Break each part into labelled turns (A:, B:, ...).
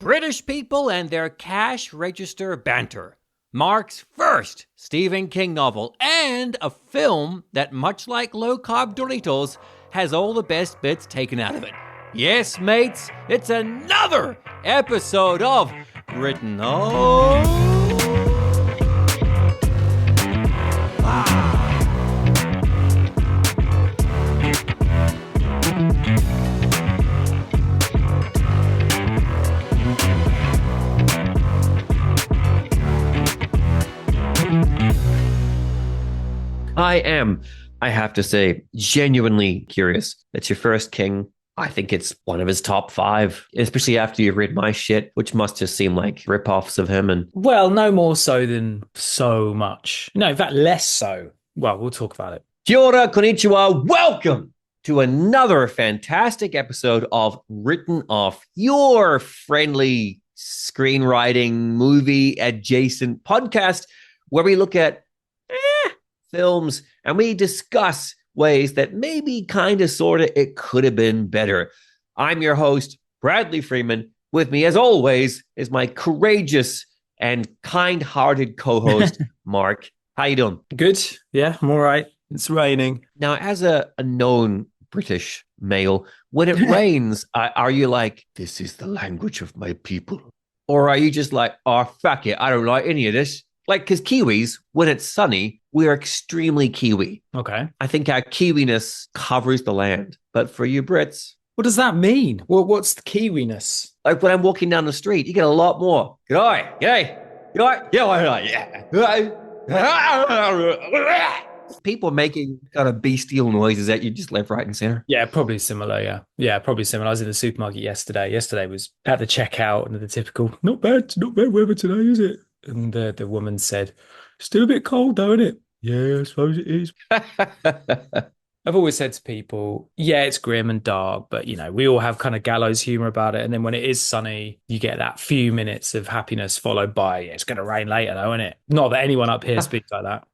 A: British people and their cash register banter. Mark's first Stephen King novel, and a film that, much like low-carb Doritos, has all the best bits taken out of it. Yes, mates, it's another episode of Written Off. I have to say, genuinely curious. It's your first King. I think it's one of his top 5, especially after you've read my shit, which must just seem like rip-offs of him. And
B: well, no more so than so much. No, in fact, less so. Well, we'll talk about it.
A: Kia ora, konnichiwa. Welcome to another fantastic episode of Written Off, your friendly screenwriting movie adjacent podcast where we look at films and we discuss ways that maybe kind of sort of it could have been better. I'm your host, Bradley Freeman. With me, as always, is my courageous and kind-hearted co-host, Mark. How you doing?
B: Good. Yeah, I'm all right. It's raining.
A: Now, as a known British male, when it rains, are you like, this is the language of my people? Or are you just like, oh, fuck it, I don't like any of this? Like, because Kiwis, when it's sunny, we're extremely Kiwi.
B: Okay.
A: I think our Kiwiness covers the land. But for you Brits...
B: What does that mean? Well, what's the Kiwiness?
A: Like when I'm walking down the street, you get a lot more. G'day, g'day, g'day, yeah. People making kind of bestial noises at you just left, right, and center.
B: Yeah, probably similar, yeah, probably similar. I was in the supermarket yesterday. Yesterday was at the checkout and the typical, not bad weather today, is it? And the woman said, still a bit cold though, isn't it? Yeah, I suppose it is. I've always said to people, yeah, it's grim and dark, but, you know, we all have kind of gallows humor about it. And then when it is sunny, you get that few minutes of happiness followed by, yeah, it's going to rain later though, isn't it? Not that anyone up here speaks like that.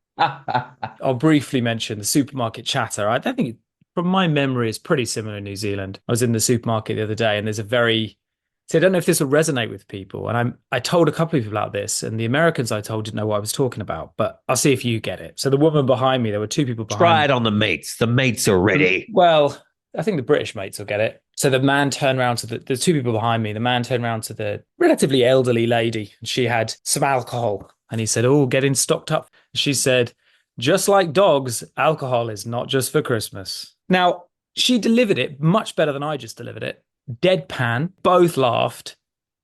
B: I'll briefly mention the supermarket chatter. I don't think, from my memory, it's pretty similar in New Zealand. I was in the supermarket the other day and there's a very... So I don't know if this will resonate with people. And I told a couple of people about this, and the Americans I told didn't know what I was talking about, but I'll see if you get it. So the woman behind me, there were 2 people behind me.
A: Try it on the mates. The mates are ready.
B: Well, I think the British mates will get it. So the man turned around to the 2 people behind me. The man turned around to the relatively elderly lady, and she had some alcohol. And he said, oh, getting stocked up. She said, just like dogs, alcohol is not just for Christmas. Now, she delivered it much better than I just delivered it. Deadpan, both laughed.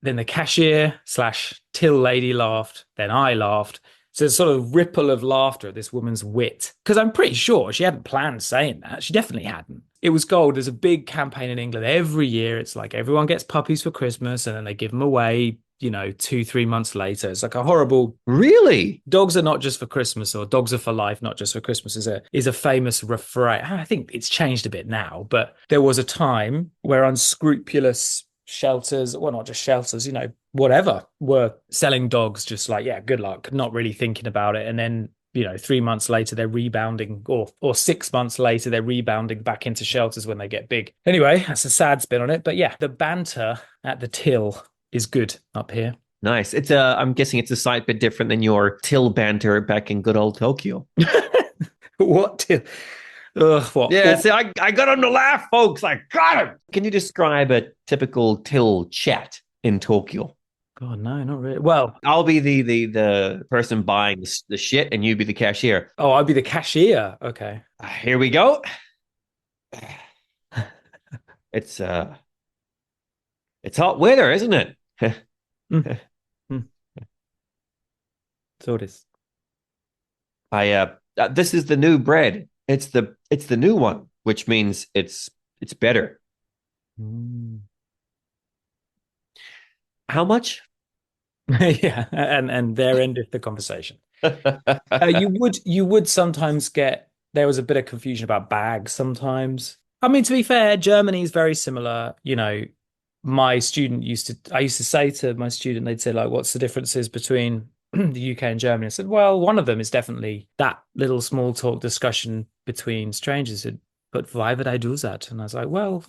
B: Then the cashier / till lady laughed. Then I laughed. So there's sort of ripple of laughter at this woman's wit. Because I'm pretty sure she hadn't planned saying that. She definitely hadn't. It was gold. There's a big campaign in England every year. It's like everyone gets puppies for Christmas and then they give them away, 2-3 months later. It's like a horrible...
A: Really?
B: Dogs are not just for Christmas, or dogs are for life, not just for Christmas, is a famous refrain. I think it's changed a bit now, but there was a time where unscrupulous shelters, well, not just shelters, whatever, were selling dogs just like, yeah, good luck, not really thinking about it. And then, 3 months later, they're rebounding, or 6 months later, they're rebounding back into shelters when they get big. Anyway, that's a sad spin on it. But yeah, the banter at the till is good up here.
A: Nice. It's I'm guessing it's a slight bit different than your till banter back in good old Tokyo.
B: What till? What?
A: Yeah, see, I got him to laugh, folks. I got him. Can you describe a typical till chat in Tokyo?
B: God, no, not really. Well,
A: I'll be the person buying the shit, and you be the cashier.
B: Oh, I'll be the cashier. Okay.
A: Here we go. It's hot weather, isn't it?
B: So it is.
A: This is the new bread. It's the new one, which means it's better. How much?
B: Yeah, and there ended the conversation. You would sometimes get, there was a bit of confusion about bags sometimes. I mean, to be fair, Germany is very similar. My student I used to say to my student, they'd say, like, what's the differences between the UK and Germany? I said, well, one of them is definitely that little small talk discussion between strangers. But why would I do that? And I was like, well,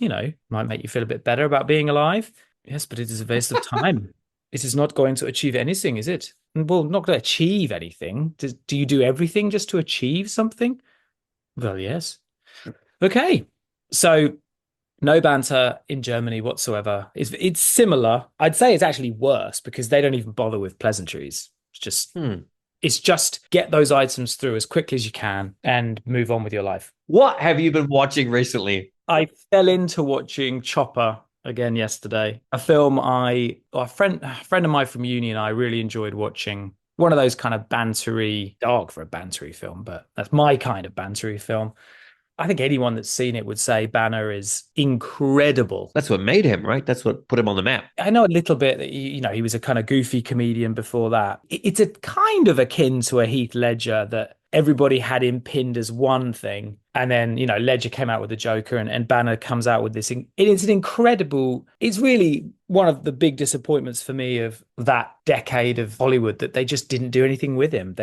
B: might make you feel a bit better about being alive. Yes, but it is a waste of time. It is not going to achieve anything, is it? Well, not going to achieve anything. Do you do everything just to achieve something? Well, yes. Okay. So no banter in Germany whatsoever. It's similar. I'd say it's actually worse because they don't even bother with pleasantries.
A: Hmm.
B: It's just get those items through as quickly as you can and move on with your life.
A: What have you been watching recently?
B: I fell into watching Chopper again yesterday, a film a friend of mine from uni and I really enjoyed watching. One of those kind of bantery, dark for a bantery film, but that's my kind of bantery film. I think anyone that's seen it would say Banner is incredible.
A: That's what made him, right? That's what put him on the map.
B: I know a little bit that he was a kind of goofy comedian before that. It's a kind of akin to a Heath Ledger that everybody had him pinned as one thing, and then Ledger came out with the Joker, and Banner comes out with this. It's an incredible. It's really one of the big disappointments for me of that decade of Hollywood that they just didn't do anything with him.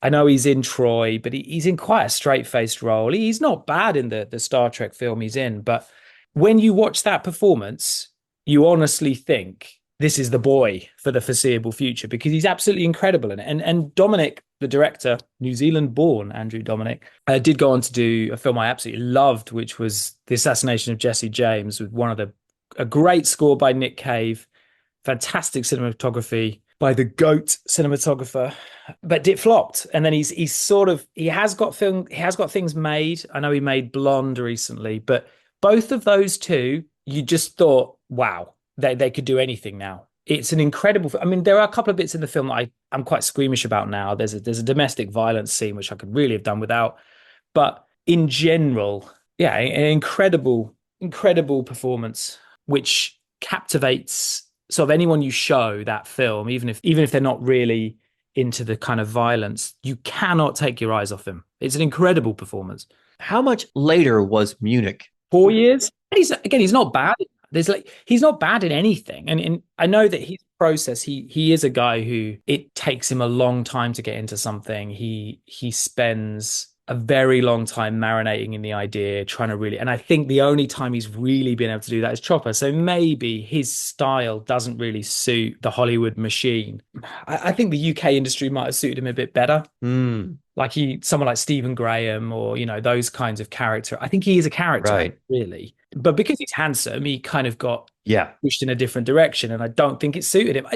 B: I know he's in Troy, but he's in quite a straight-faced role. He's not bad in the Star Trek film he's in, but when you watch that performance, you honestly think this is the boy for the foreseeable future because he's absolutely incredible in it. And Dominic, the director, New Zealand born Andrew Dominic, did go on to do a film I absolutely loved, which was The Assassination of Jesse James, with a great score by Nick Cave, fantastic cinematography by the GOAT cinematographer, but it flopped. And then he has got things made. I know he made Blonde recently, but both of those two, you just thought, wow, they could do anything now. It's an incredible. I mean, there are a couple of bits in the film that I'm quite squeamish about now. There's a domestic violence scene which I could really have done without, but in general, yeah, an incredible performance which captivates sort of anyone you show that film, even if they're not really into the kind of violence, you cannot take your eyes off him. It's an incredible performance.
A: How much later was Munich?
B: 4 years. He's not bad. He's not bad in anything. And I know that his process, he is a guy who it takes him a long time to get into something. He spends a very long time marinating in the idea, trying to really, and I think the only time he's really been able to do that is Chopper. So maybe his style doesn't really suit the Hollywood machine. I think the UK industry might have suited him a bit better.
A: Mm,
B: Like someone like Stephen Graham or, those kinds of character. I think he is a character,
A: right.
B: really. But because he's handsome, he kind of got
A: Yeah.
B: pushed in a different direction. And I don't think it suited him.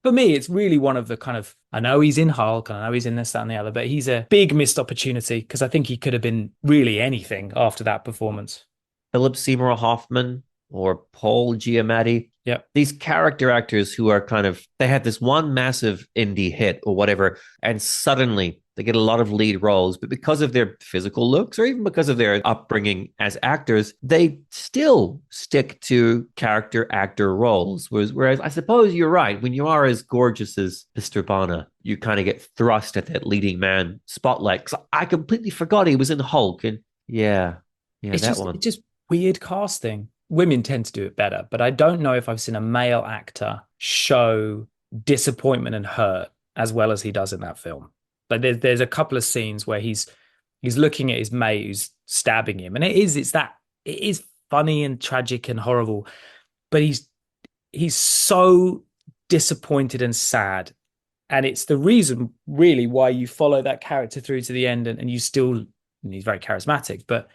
B: For me, it's really one of the kind of, I know he's in Hulk, and I know he's in this, that, and the other, but he's a big missed opportunity because I think he could have been really anything after that performance.
A: Philip Seymour Hoffman or Paul Giamatti.
B: Yeah.
A: These character actors who are they had this one massive indie hit or whatever, and suddenly they get a lot of lead roles, but because of their physical looks or even because of their upbringing as actors, they still stick to character actor roles. Whereas I suppose you're right. When you are as gorgeous as Mr. Bonner, you kind of get thrust at that leading man spotlight. So I completely forgot he was in Hulk. And yeah,
B: It's just weird casting. Women tend to do it better, but I don't know if I've seen a male actor show disappointment and hurt as well as he does in that film. Like there's a couple of scenes where he's looking at his mate who's stabbing him, and it is funny and tragic and horrible, but he's so disappointed and sad, and it's the reason really why you follow that character through to the end, and he's very charismatic, but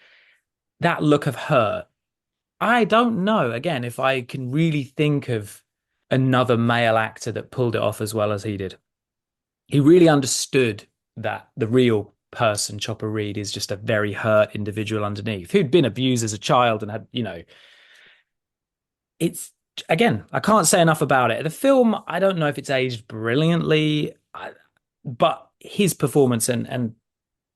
B: that look of hurt, I don't know again if I can really think of another male actor that pulled it off as well as he did. He really understood that the real person, Chopper Reed, is just a very hurt individual underneath who'd been abused as a child and had, it's again, I can't say enough about it. The film, I don't know if it's aged brilliantly, but his performance and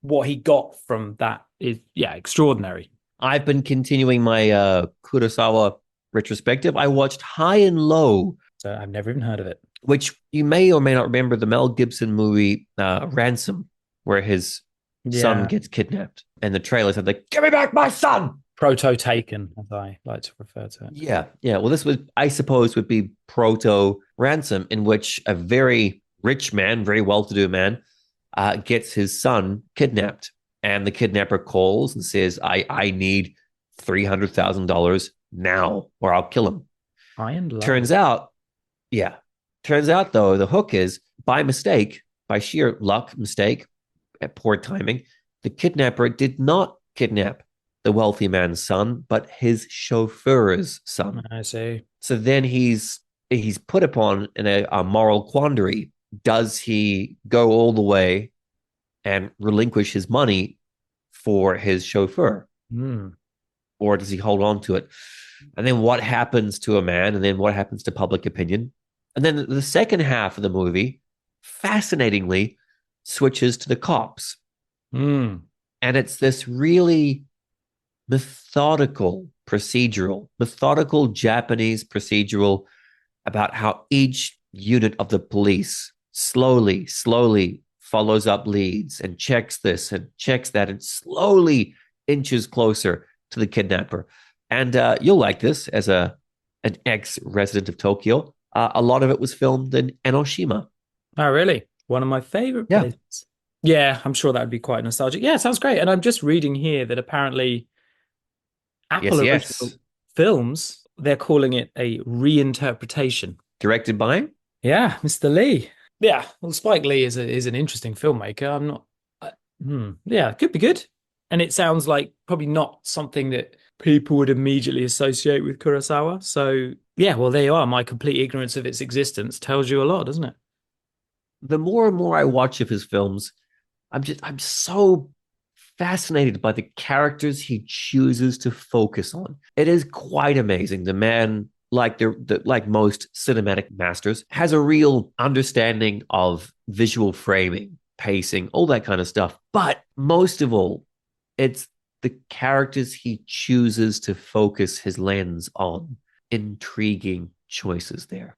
B: what he got from that is, yeah, extraordinary.
A: I've been continuing my Kurosawa retrospective. I watched High and Low.
B: So I've never even heard of it.
A: Which you may or may not remember, the Mel Gibson movie Ransom, where his son gets kidnapped. And the trailer said, like, give me back my son!
B: Proto-Taken, as I like to refer to it.
A: Yeah. Well, this I suppose, would be proto-Ransom, in which a very rich man, very well-to-do man, gets his son kidnapped. And the kidnapper calls and says, I need $300,000 now, or I'll kill him.
B: Iron
A: Turns
B: Lung.
A: out, yeah. Turns out, though, the hook is by mistake, by sheer luck, mistake, poor timing, the kidnapper did not kidnap the wealthy man's son, but his chauffeur's son.
B: I see.
A: So then he's put upon in a moral quandary. Does he go all the way and relinquish his money for his chauffeur?
B: Hmm.
A: Or does he hold on to it? And then what happens to a man? And then what happens to public opinion? And then the second half of the movie, fascinatingly, switches to the cops.
B: Hmm.
A: And it's this really methodical Japanese procedural about how each unit of the police slowly follows up leads and checks this and checks that and slowly inches closer to the kidnapper. And you'll like this as an ex-resident of Tokyo. A lot of it was filmed in Enoshima.
B: Oh, really? One of my favorite
A: Yeah.
B: places. Yeah, I'm sure that would be quite nostalgic. Yeah, sounds great. And I'm just reading here that apparently Apple
A: Yes,
B: original
A: yes.
B: films, they're calling it a reinterpretation.
A: Directed by?
B: Yeah, Mr. Lee. Yeah, well, Spike Lee is an interesting filmmaker. I'm not. Yeah, could be good. And it sounds like probably not something that people would immediately associate with Kurosawa. So yeah, well, there you are. My complete ignorance of its existence tells you a lot, doesn't it?
A: The more and more I watch of his films, I'm so fascinated by the characters he chooses to focus on. It is quite amazing. The man, like like most cinematic masters, has a real understanding of visual framing, pacing, all that kind of stuff. But most of all, it's the characters he chooses to focus his lens on. Intriguing choices there.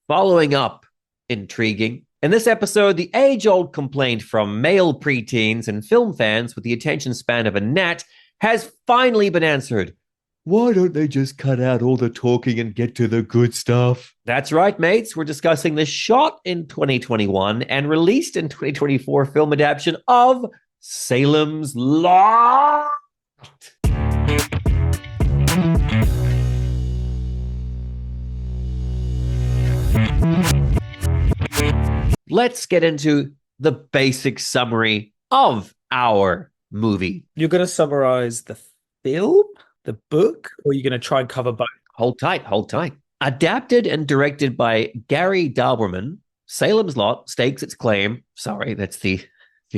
A: Following up, intriguing. In this episode, the age-old complaint from male preteens and film fans with the attention span of a gnat has finally been answered. Why don't they just cut out all the talking and get to the good stuff? That's right, mates. We're discussing the shot in 2021 and released in 2024 film adaptation of Salem's Lot. Let's get into the basic summary of our movie.
B: You're going to summarize the film, the book, or you're going to try and cover both?
A: Hold tight, hold tight. Adapted and directed by Gary Dauberman, Salem's Lot stakes its claim. Sorry, that's the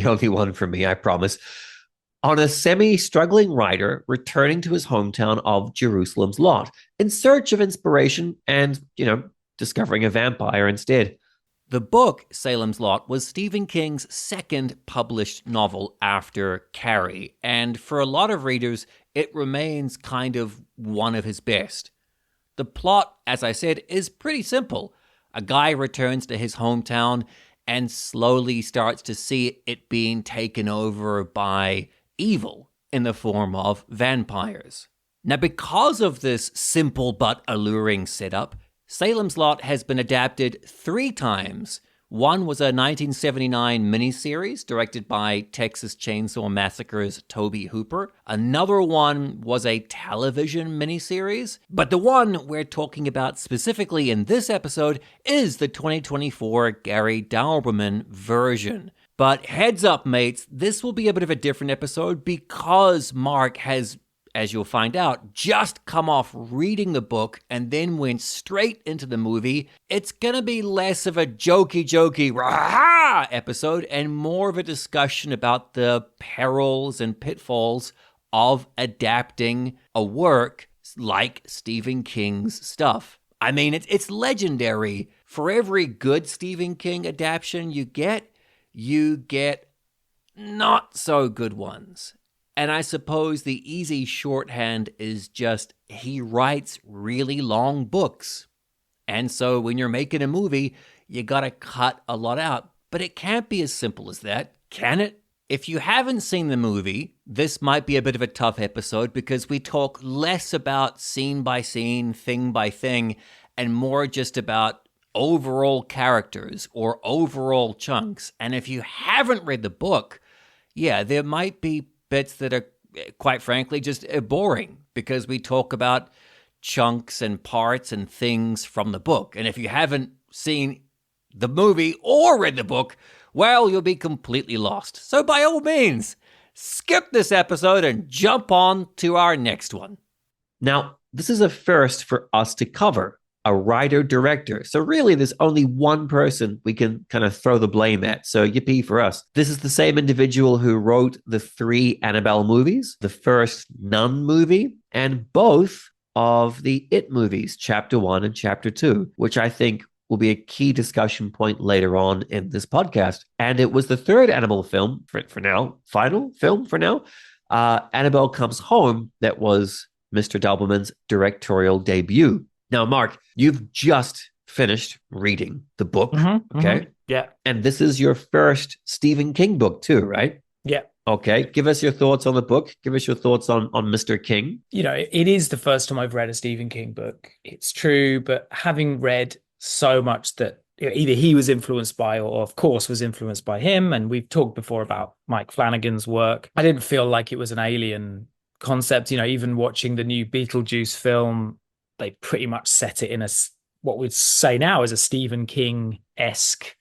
A: only one for me, I promise. On a semi-struggling writer returning to his hometown of Jerusalem's Lot in search of inspiration and, discovering a vampire instead. The book, Salem's Lot, was Stephen King's second published novel after Carrie, and for a lot of readers, it remains kind of one of his best. The plot, as I said, is pretty simple. A guy returns to his hometown and slowly starts to see it being taken over by evil in the form of vampires. Now, because of this simple but alluring setup, Salem's Lot has been adapted 3 times. One was a 1979 miniseries directed by Texas Chainsaw Massacre's Tobe Hooper. Another one was a television miniseries. But the one we're talking about specifically in this episode is the 2024 Gary Dauberman version. But heads up, mates, this will be a bit of a different episode because Mark has, as you'll find out, just come off reading the book and then went straight into the movie. It's gonna be less of a jokey rah episode and more of a discussion about the perils and pitfalls of adapting a work like Stephen King's stuff. I mean, it's legendary. For every good Stephen King adaptation you get not so good ones. And I suppose the easy shorthand is just he writes really long books. And so when you're making a movie, you gotta cut a lot out. But it can't be as simple as that, can it? If you haven't seen the movie, this might be a bit of a tough episode because we talk less about scene by scene, thing by thing, and more just about overall characters or overall chunks. And if you haven't read the book, yeah, there might be bits that are, quite frankly, just boring because we talk about chunks and parts and things from the book. And if you haven't seen the movie or read the book, well, you'll be completely lost. So by all means, skip this episode and jump on to our next one. Now, this is a first for us to cover, a writer-director. So really, there's only one person we can kind of throw the blame at. So yippee for us. This is the same individual who wrote the 3 Annabelle movies, the first Nun movie, and both of the It movies, Chapter 1 and Chapter 2, which I think will be a key discussion point later on in this podcast. And it was the third Annabelle film for now, final film for now, Annabelle Comes Home, that was Mr. Dauberman's directorial debut. Now, Mark, you've just finished reading the book, okay?
B: Yeah.
A: And this is your first Stephen King book too, right?
B: Yeah.
A: Okay. Give us your thoughts on the book. Give us your thoughts on Mr. King.
B: You know, it is the first time I've read a Stephen King book. It's true, but having read so much that either he was influenced by or of course was influenced by him, and we've talked before about Mike Flanagan's work, I didn't feel like it was an alien concept. You know, even watching the new Beetlejuice film, they pretty much set it in what we'd say now is a Stephen King-esque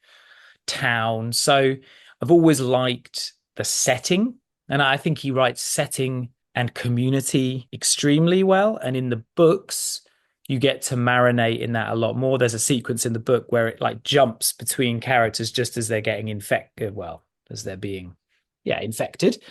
B: town. So I've always liked the setting, and I think he writes setting and community extremely well. And in the books, you get to marinate in that a lot more. There's a sequence in the book where it like jumps between characters just as they're getting infected, as they're being infected.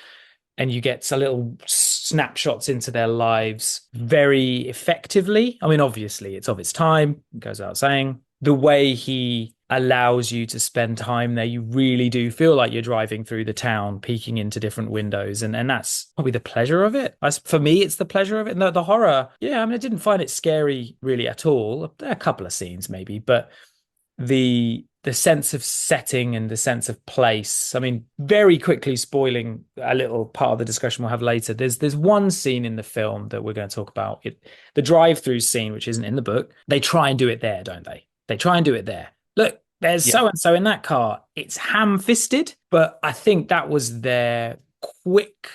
B: And you get a little snapshots into their lives very effectively. I mean, obviously, it's of its time, it goes without saying. The way he allows you to spend time there, you really do feel like you're driving through the town, peeking into different windows. And that's probably the pleasure of it. For me, it's the pleasure of it. And the horror, I mean, I didn't find it scary really at all. There are a couple of scenes maybe, but the sense of setting and the sense of place. I mean, very quickly spoiling a little part of the discussion we'll have later. There's one scene in the film that we're going to talk about. The drive-through scene, which isn't in the book. They try and do it there, don't they? They try and do it there. Look, there's so-and-so in that car. It's ham-fisted, but I think that was their quick,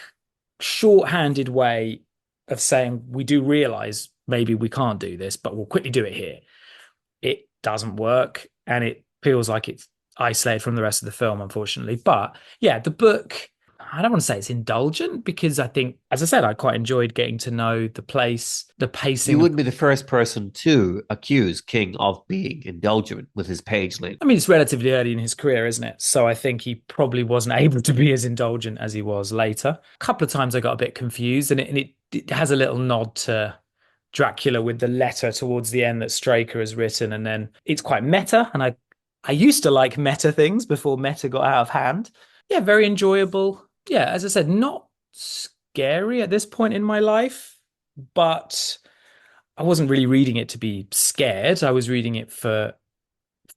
B: short-handed way of saying, we do realize maybe we can't do this, but we'll quickly do it here. It doesn't work, and it feels like it's isolated from the rest of the film, unfortunately. But yeah, the book, I don't want to say it's indulgent, because I think, as I said, I quite enjoyed getting to know the place, the pacing.
A: You wouldn't be the first person to accuse King of being indulgent with his page length.
B: I mean, it's relatively early in his career, isn't it? So I think he probably wasn't able to be as indulgent as he was later. A couple of times I got a bit confused, and it has a little nod to Dracula with the letter towards the end that Straker has written, and then it's quite meta, and I used to like meta things before meta got out of hand. Yeah, very enjoyable. Yeah, as I said, not scary at this point in my life, but I wasn't really reading it to be scared. I was reading it for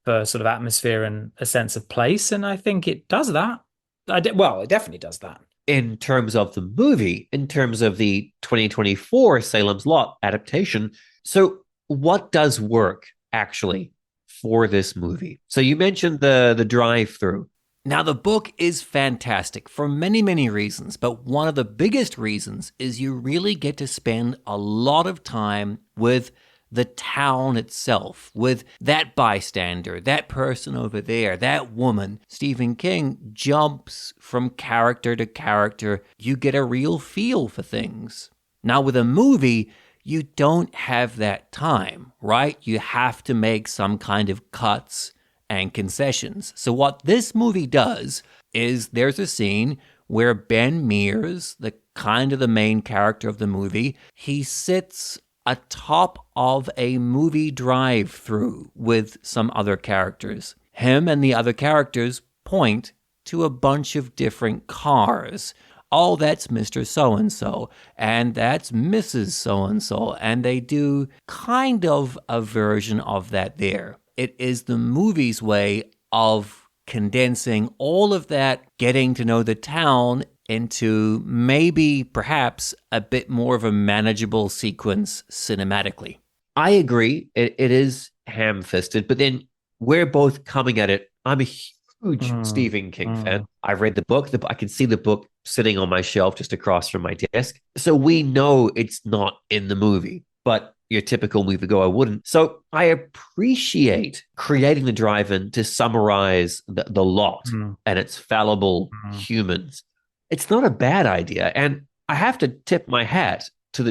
B: sort of atmosphere and a sense of place, and I think it does that. It definitely does that.
A: In terms of the movie, in terms of the 2024 Salem's Lot adaptation, so what does work actually for this movie? So you mentioned the drive-through. Now, the book is fantastic for many, many reasons, but one of the biggest reasons is you really get to spend a lot of time with the town itself, with that bystander, that person over there, that woman. Stephen King jumps from character to character. You get a real feel for things. Now, with a movie, you don't have that time, right? You have to make some kind of cuts and concessions. So what this movie does is there's a scene where Ben Mears, the main character of the movie, he sits atop of a movie drive-through with some other characters. Him and the other characters point to a bunch of different cars. Oh, that's Mr. So-and-so, and that's Mrs. So-and-so, and they do kind of a version of that there. It is the movie's way of condensing all of that, getting to know the town into maybe perhaps a bit more of a manageable sequence cinematically. I agree. It is ham-fisted, but then we're both coming at it. I'm a huge Stephen King fan. I've read the book. I can see the book sitting on my shelf just across from my desk. So we know it's not in the movie, but your typical moviegoer wouldn't. So I appreciate creating the drive-in to summarize the lot and its fallible humans. It's not a bad idea. And I have to tip my hat to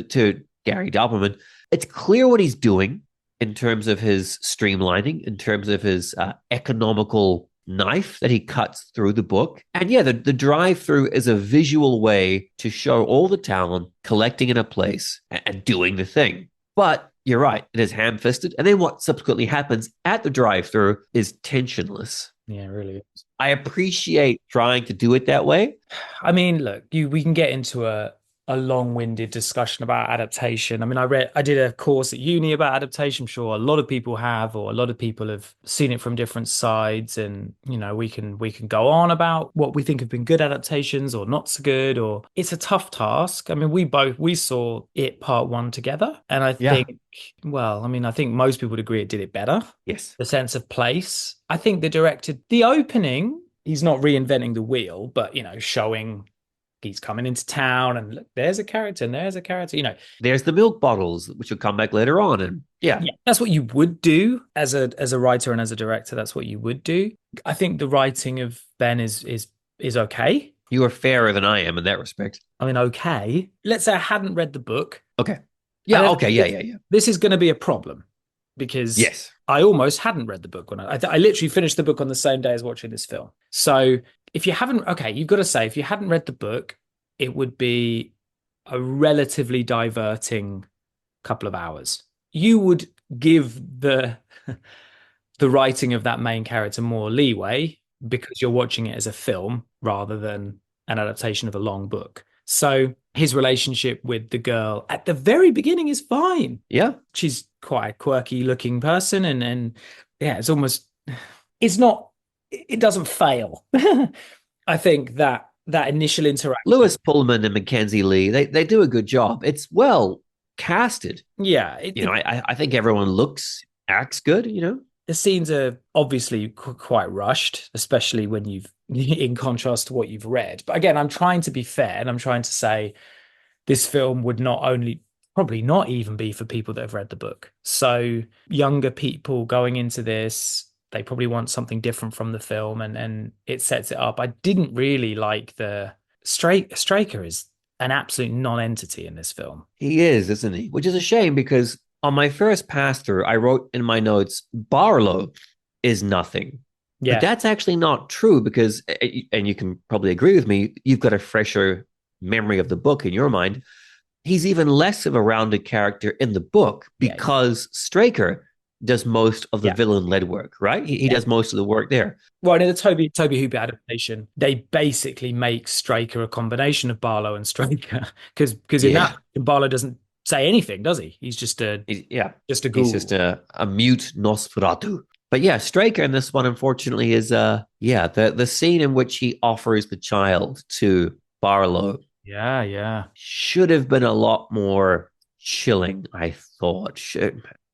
A: Gary Dauberman. It's clear what he's doing in terms of his streamlining, in terms of his economical knife that he cuts through the book. And yeah, the drive-through is a visual way to show all the talent collecting in a place and doing the thing. But you're right, it is ham-fisted. And then what subsequently happens at the drive-through is tensionless.
B: Yeah, it really is.
A: I appreciate trying to do it that way.
B: I mean, look, we can get into a long-winded discussion about adaptation. I mean, I did a course at uni about adaptation. I'm sure a lot of people have, or a lot of people have seen it from different sides. And, you know, we can go on about what we think have been good adaptations or not so good, or it's a tough task. I mean, we saw it part one together. And I think, I think most people would agree it did it better.
A: Yes.
B: The sense of place. I think the opening, he's not reinventing the wheel, but, you know, showing he's coming into town and look, there's a character and there's a character, you know.
A: There's the milk bottles, which will come back later on. And yeah.
B: That's what you would do as a writer and as a director. That's what you would do. I think the writing of Ben is okay.
A: You are fairer than I am in that respect.
B: I mean, okay. Let's say I hadn't read the book.
A: Okay. Yeah. Okay. Yeah.
B: This is going to be a problem because I almost hadn't read the book when I literally finished the book on the same day as watching this film. So if you haven't, you've got to say, if you hadn't read the book, it would be a relatively diverting couple of hours. You would give the writing of that main character more leeway because you're watching it as a film rather than an adaptation of a long book. So his relationship with the girl at the very beginning is fine.
A: Yeah.
B: She's quite a quirky looking person. And yeah, it doesn't fail. I think that initial interaction.
A: Lewis Pullman and Mackenzie Lee, they do a good job. It's well casted.
B: Yeah.
A: I think everyone acts good, you know.
B: The scenes are obviously quite rushed, especially when in contrast to what you've read. But again, I'm trying to be fair and I'm trying to say this film would probably not even be for people that have read the book. So younger people going into this, they probably want something different from the film and it sets it up. I didn't really like the Straker is an absolute non-entity in this film.
A: He is, isn't he? Which is a shame because on my first pass through, I wrote in my notes, Barlow is nothing. Yeah. But that's actually not true because, and you can probably agree with me, you've got a fresher memory of the book in your mind. He's even less of a rounded character in the book because Straker does most of the villain-led work, right? He does most of the work there.
B: Well, in the Toby Hooper adaptation, they basically make Straker a combination of Barlow and Straker because in that, Barlow doesn't say anything, does he? He's just a ghoul.
A: He's just a mute Nosferatu. But yeah, Straker in this one, unfortunately, is the scene in which he offers the child to Barlow.
B: Yeah.
A: Should have been a lot more chilling, I thought.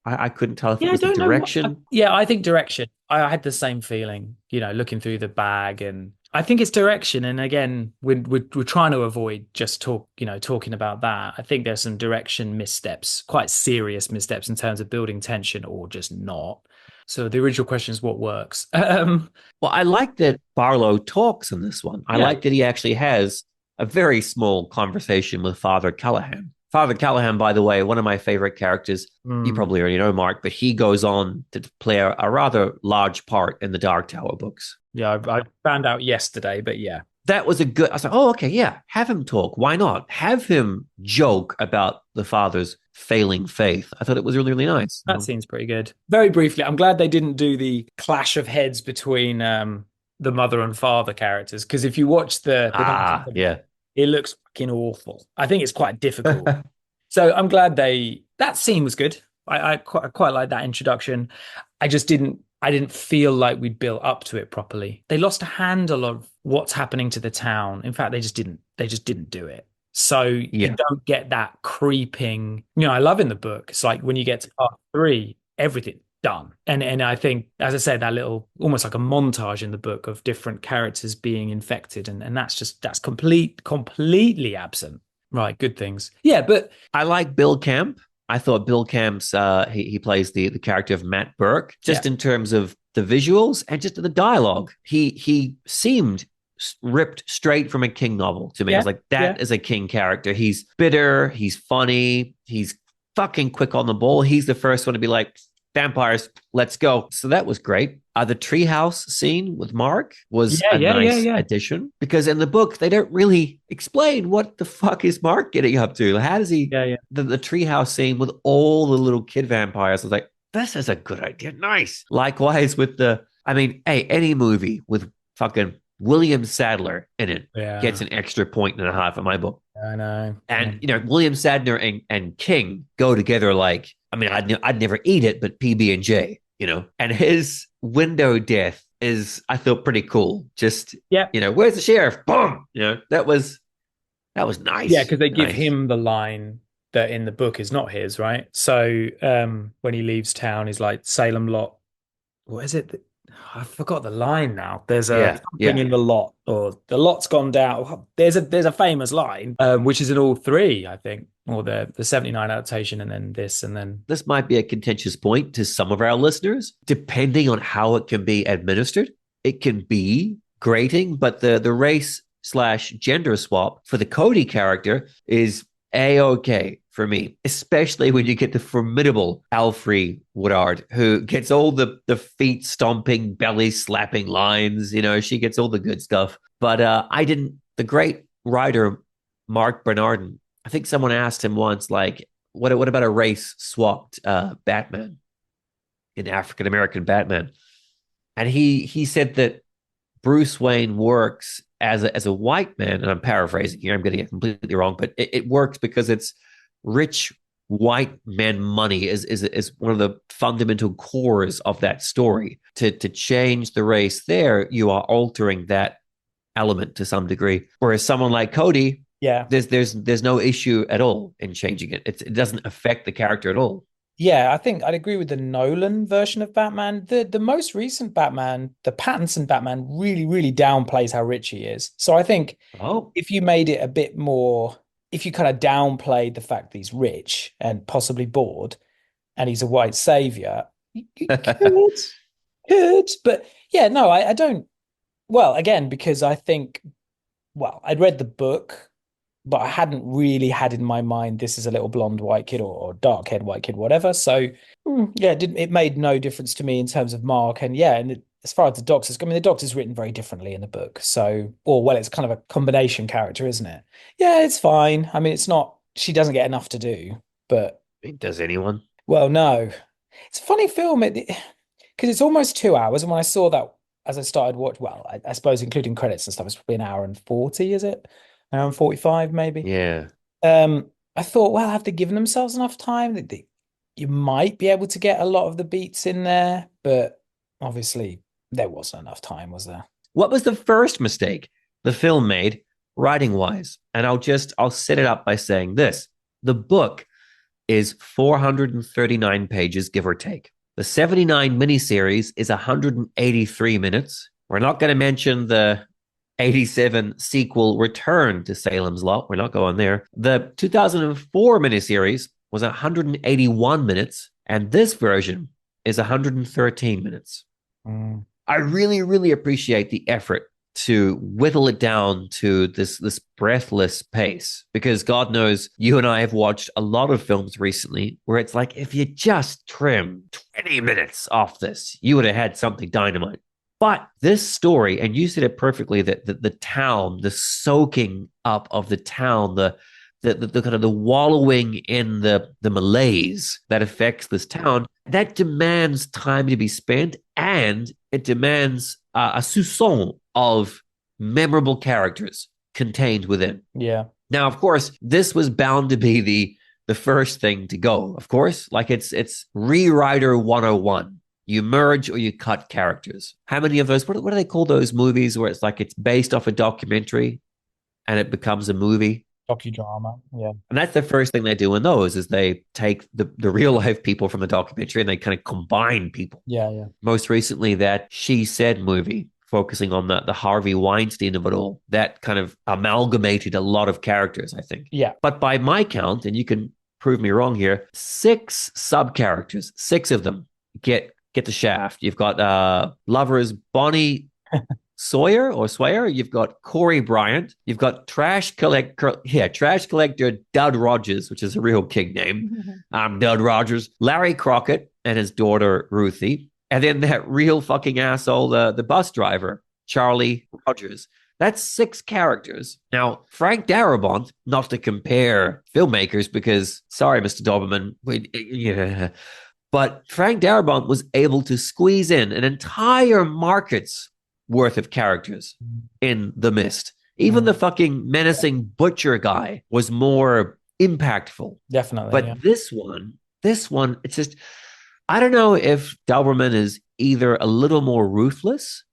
A: I couldn't tell if it was the direction.
B: I think direction. I had the same feeling, you know, looking through the bag, and I think it's direction. And again, we're trying to avoid just talking about that. I think there's some direction missteps, quite serious missteps in terms of building tension or just not. So the original question is what works.
A: Well, I like that Barlow talks in this one. I like that he actually has a very small conversation with Father Callahan. Father Callahan, by the way, one of my favorite characters. You probably already know, Mark, but he goes on to play a rather large part in the Dark Tower books.
B: Yeah, I found out yesterday, but yeah.
A: That was I was like, oh, okay, yeah, have him talk. Why not? Have him joke about the father's failing faith. I thought it was really, really nice.
B: That seems pretty good. Very briefly, I'm glad they didn't do the clash of heads between the mother and father characters, because if you watch it looks fucking awful. I think it's quite difficult. So I'm glad that scene was good. I quite like that introduction. I didn't feel like we'd built up to it properly. They lost a handle of what's happening to the town. In fact, they just didn't do it. So you don't get that creeping, I love in the book. It's like when you get to part 3, everything done. And I think, as I said, that little, almost like a montage in the book of different characters being infected. And that's completely absent. Right. Good things. Yeah. But
A: I like Bill Camp. I thought Bill Camp's he plays the character of Matt Burke, just
B: Yeah.
A: in terms of the visuals and just the dialogue. He seemed ripped straight from a King novel to me. I
B: Yeah.
A: was like,
B: Yeah.
A: that is a King character. He's bitter, he's funny, he's fucking quick on the ball. He's the first one to be like, vampires, let's go. So that was great. The treehouse scene with Mark was
B: Yeah.
A: a
B: Yeah. Yeah.
A: nice
B: Yeah.
A: addition, because in the book they don't really explain what the fuck is Mark getting up to. How does he?
B: Yeah. Yeah.
A: The treehouse scene with all the little kid vampires. I was like, this is a good idea. Nice. Likewise with hey, any movie with fucking William Sadler in it
B: Yeah.
A: gets an extra point and a half in my book.
B: I know.
A: And William Sadler and King go together like, I'd never eat it, but PB and J, And his window death is, I feel, pretty cool. Just
B: Yeah.
A: Where's the sheriff? Boom. That was nice.
B: Yeah, because they give
A: Nice.
B: him the line that in the book is not his, right? So when he leaves town, he's like, Salem lot. What is it? I forgot the line now. There's something in the lot, or the lot's gone down. There's a famous line, which is in all three, I think, or the 79 adaptation, and then this, and then
A: This might be a contentious point to some of our listeners, depending on how it can be administered. It can be grating, but the race/gender swap for the Cody character is A-okay for me, especially when you get the formidable Alfre Woodard, who gets all the feet stomping, belly slapping lines. She gets all the good stuff. But I didn't. The great writer Mark Bernardin, I think someone asked him once, like, what about a race swapped Batman, an African American Batman? And he said that Bruce Wayne works as a white man, and I'm paraphrasing here, I'm getting it completely wrong, but it works because it's rich white man money is one of the fundamental cores of that story. To change the race there, you are altering that element to some degree. Whereas someone like Cody,
B: yeah,
A: there's no issue at all in changing it. It doesn't affect the character at all.
B: Yeah, I think I'd agree with the Nolan version of Batman. The most recent Batman, the Pattinson Batman, really, really downplays how rich he is. So I think if you made it a bit more, if you kind of downplayed the fact that he's rich and possibly bored and he's a white savior, you could. But yeah, no, I don't. Well, again, because I think, I'd read the book, but I hadn't really had in my mind this is a little blonde white kid or dark haired white kid, whatever. So yeah, it made no difference to me in terms of Mark. And yeah, and as far as the Doctor's, the Doctor's written very differently in the book. So, it's kind of a combination character, isn't it? Yeah, it's fine. It's not, she doesn't get enough to do, but
A: does anyone?
B: Well, no, it's a funny film because it's almost 2 hours. And when I saw that, as I started watching, I suppose including credits and stuff, it's probably an hour and 40, is it? An hour and 45, maybe.
A: Yeah.
B: I thought, have they given themselves enough time? You might be able to get a lot of the beats in there, but obviously there wasn't enough time, was there?
A: What was the first mistake the film made, writing wise? And I'll set it up by saying this: the book is 439 pages, give or take. The 79 miniseries is 183 minutes. We're not going to mention the 87 sequel Return to Salem's Lot. We're not going there. The 2004 miniseries was 181 minutes, and this version is 113 minutes. I really, really appreciate the effort to whittle it down to this breathless pace, because God knows you and I have watched a lot of films recently where it's like, if you just trim 20 minutes off this, you would have had something dynamite. But this story, and you said it perfectly, that the town, the soaking up of the town, the kind of the wallowing in the malaise that affects this town, that demands time to be spent, and it demands a soupçon of memorable characters contained within.
B: Yeah.
A: Now, of course, this was bound to be the first thing to go. Of course, like it's rewriter 101. You merge or you cut characters. How many of those, what do they call those movies where it's like it's based off a documentary and it becomes a movie?
B: Docudrama, yeah.
A: And that's the first thing they do in those, is they take the real life people from the documentary and they kind of combine people.
B: Yeah, yeah.
A: Most recently, that She Said movie, focusing on the Harvey Weinstein of it all, that kind of amalgamated a lot of characters, I think.
B: Yeah.
A: But by my count, and you can prove me wrong here. 6 sub characters, 6 of them get the shaft. You've got lovers Bonnie Sawyer or Sawyer. You've got Corey Bryant. You've got trash collector Dud Rogers, which is a real king name. Dud Rogers. Larry Crockett and his daughter Ruthie, and then that real fucking asshole, the bus driver Charlie Rogers. That's 6 characters. Now, Frank Darabont, not to compare filmmakers, because sorry, Mr. Dauberman, but Frank Darabont was able to squeeze in an entire market's worth of characters in The Mist. Even the fucking menacing butcher guy was more impactful.
B: Definitely.
A: But this one, it's just, I don't know if Dauberman is either a little more ruthless,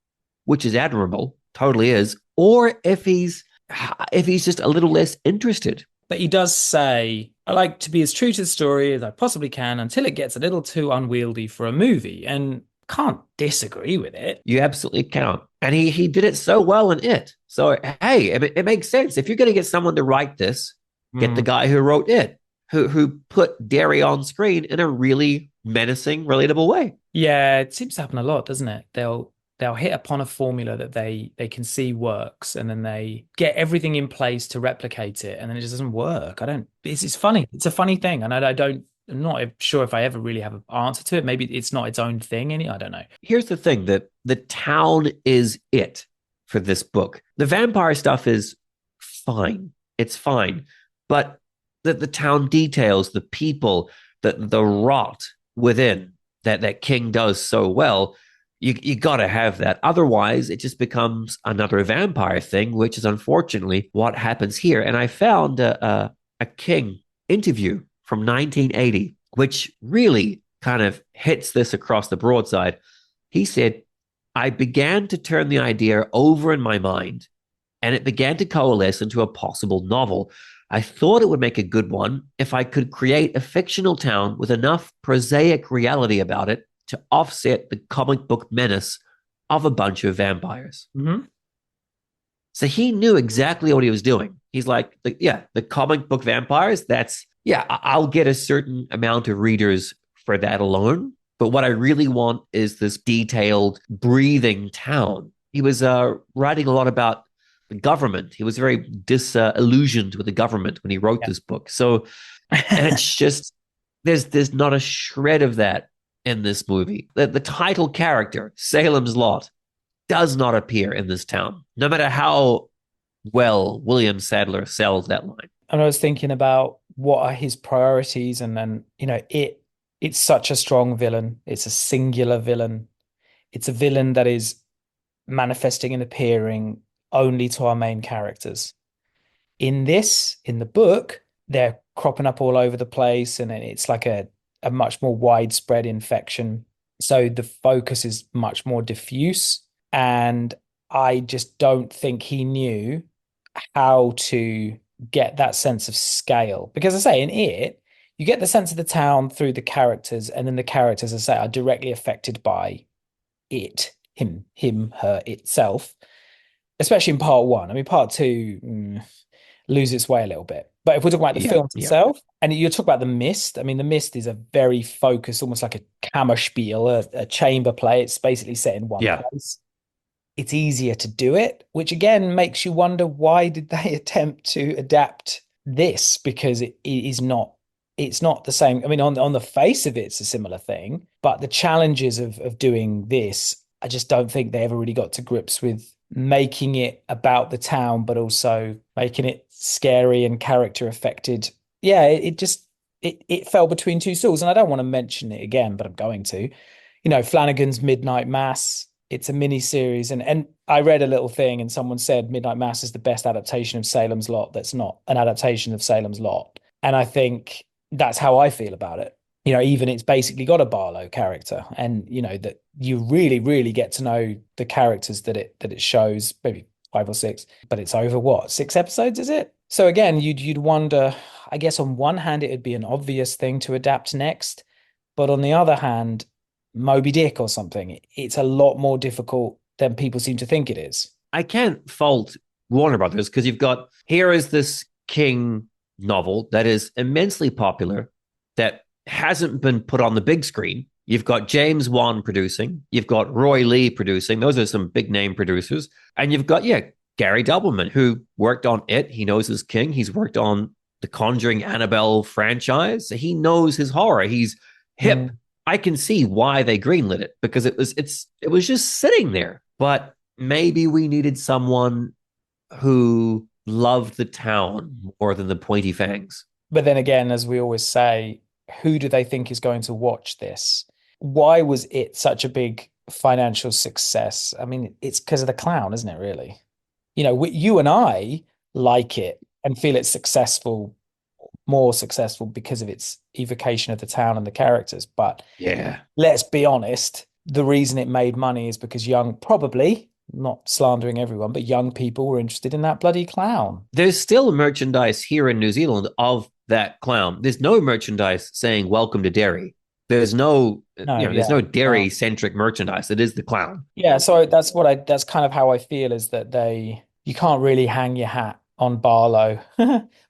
A: which is admirable, totally is, or if he's just a little less interested.
B: But he does say, I like to be as true to the story as I possibly can until it gets a little too unwieldy for a movie. And can't disagree with it.
A: You absolutely can't. And he did it so well in it. So, hey, it makes sense. If you're going to get someone to write this, get the guy who wrote it, who put Derry on screen in a really menacing, relatable way.
B: Yeah, it seems to happen a lot, doesn't it? They'll hit upon a formula that they can see works, and then they get everything in place to replicate it, and then it just doesn't work. It's funny. It's a funny thing. And I'm not sure if I ever really have an answer to it. Maybe it's not its own thing. I don't know.
A: Here's the thing, that the town is it for this book. The vampire stuff is fine. It's fine. But the town details, the people, the rot within that King does so well, you got to have that. Otherwise, it just becomes another vampire thing, which is unfortunately what happens here. And I found a King interview from 1980, which really kind of hits this across the broadside. He said, I began to turn the idea over in my mind, and it began to coalesce into a possible novel. I thought it would make a good one if I could create a fictional town with enough prosaic reality about it to offset the comic book menace of a bunch of vampires.
B: Mm-hmm.
A: So he knew exactly what he was doing. He's like, the comic book vampires, I'll get a certain amount of readers for that alone. But what I really want is this detailed, breathing town. He was writing a lot about the government. He was very disillusioned with the government when he wrote this book. So, and it's just, there's not a shred of that in this movie. The title character, Salem's Lot, does not appear in this town, no matter how well William Sadler sells that line.
B: And I was thinking about what are his priorities, and then it's such a strong villain. It's a singular villain. It's a villain that is manifesting and appearing only to our main characters. In the book, they're cropping up all over the place, and it's like a much more widespread infection. So the focus is much more diffuse, and I just don't think he knew how to get that sense of scale. Because I say in it, you get the sense of the town through the characters, and then the characters, as I say, are directly affected by it, him, her, itself, especially in part 1. I mean, part 2 loses its way a little bit. But if we're talking about the film itself, and you talk about The Mist, I mean, The Mist is a very focused, almost like a Kammerspiel, a chamber play. It's basically set in one place. It's easier to do it, which again makes you wonder, why did they attempt to adapt this? Because it's not the same. I mean, on the face of it, it's a similar thing, but the challenges of doing this, I just don't think they ever really got to grips with making it about the town, but also making it scary and character affected. Yeah, it fell between two stools, and I don't want to mention it again, but I'm going to. Flanagan's Midnight Mass. It's a mini series, and I read a little thing, and someone said Midnight Mass is the best adaptation of Salem's Lot that's not an adaptation of Salem's Lot, and I think that's how I feel about it. Even it's basically got a Barlow character, and that you really, really get to know the characters that it shows, maybe 5 or 6, but it's over what, 6 episodes, is it? So again, you'd wonder, I guess on one hand it'd be an obvious thing to adapt next, but on the other hand, Moby Dick or something, it's a lot more difficult than people seem to think it is.
A: I can't fault Warner Brothers, because you've got, here is this king novel that is immensely popular that hasn't been put on the big screen. You've got James Wan producing, you've got Roy Lee producing. Those are some big name producers. And you've got, yeah, Gary Dauberman, who worked on It. He knows his King. He's worked on the Conjuring Annabelle franchise. He knows his horror. He's hip.
B: Mm.
A: I can see why they greenlit it because it was just sitting there. But maybe we needed someone who loved the town more than the pointy fangs.
B: But then again, as we always say, who do they think is going to watch this? Why was it such a big financial success? I mean, it's because of the clown, isn't it, really? You and I like it and feel it's successful, more successful because of its evocation of the town and the characters. But
A: yeah,
B: let's be honest, the reason it made money is because probably, not slandering everyone, but young people were interested in that bloody clown.
A: There's still merchandise here in New Zealand of that clown. There's no merchandise saying "Welcome to Derry." There's there's no Derry centric merchandise. It is the clown.
B: Yeah, so that's kind of how I feel is that you can't really hang your hat on Barlow.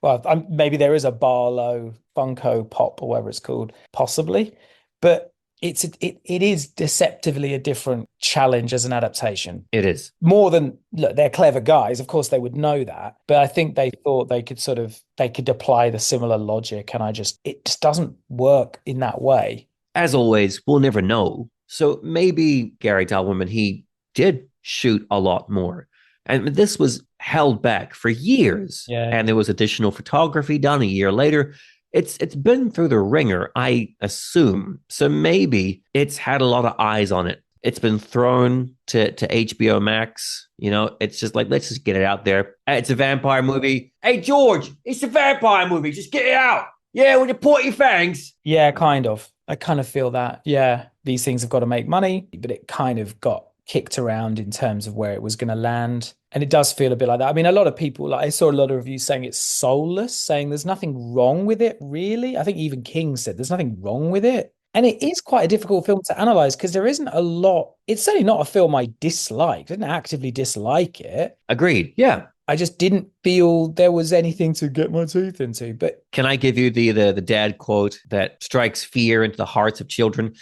B: Well, maybe there is a Barlow Funko Pop or whatever it's called, possibly, but it is deceptively a different challenge as an adaptation.
A: It is
B: More than, look, they're clever guys, of course they would know that, but I think they thought they could apply the similar logic, and it just doesn't work in that way.
A: As always, we'll never know. So maybe Gary Dauberman, he did shoot a lot more. And this was held back for years.
B: Yeah.
A: And there was additional photography done a year later. It's been through the ringer, I assume. So maybe it's had a lot of eyes on it. It's been thrown to HBO Max. It's just like, let's just get it out there. It's a vampire movie. Hey, George, it's a vampire movie. Just get it out. Yeah, with your pointy fangs.
B: Yeah, kind of. I kind of feel that. Yeah, these things have got to make money, but it kind of got kicked around in terms of where it was going to land. And it does feel a bit like that. I mean, a lot of people, I saw a lot of reviews saying it's soulless, saying there's nothing wrong with it, really. I think even King said there's nothing wrong with it. And it is quite a difficult film to analyze because there isn't a lot. It's certainly not a film I disliked. I didn't actively dislike it.
A: Agreed. Yeah.
B: I just didn't feel there was anything to get my teeth into. But
A: can I give you the dad quote that strikes fear into the hearts of children?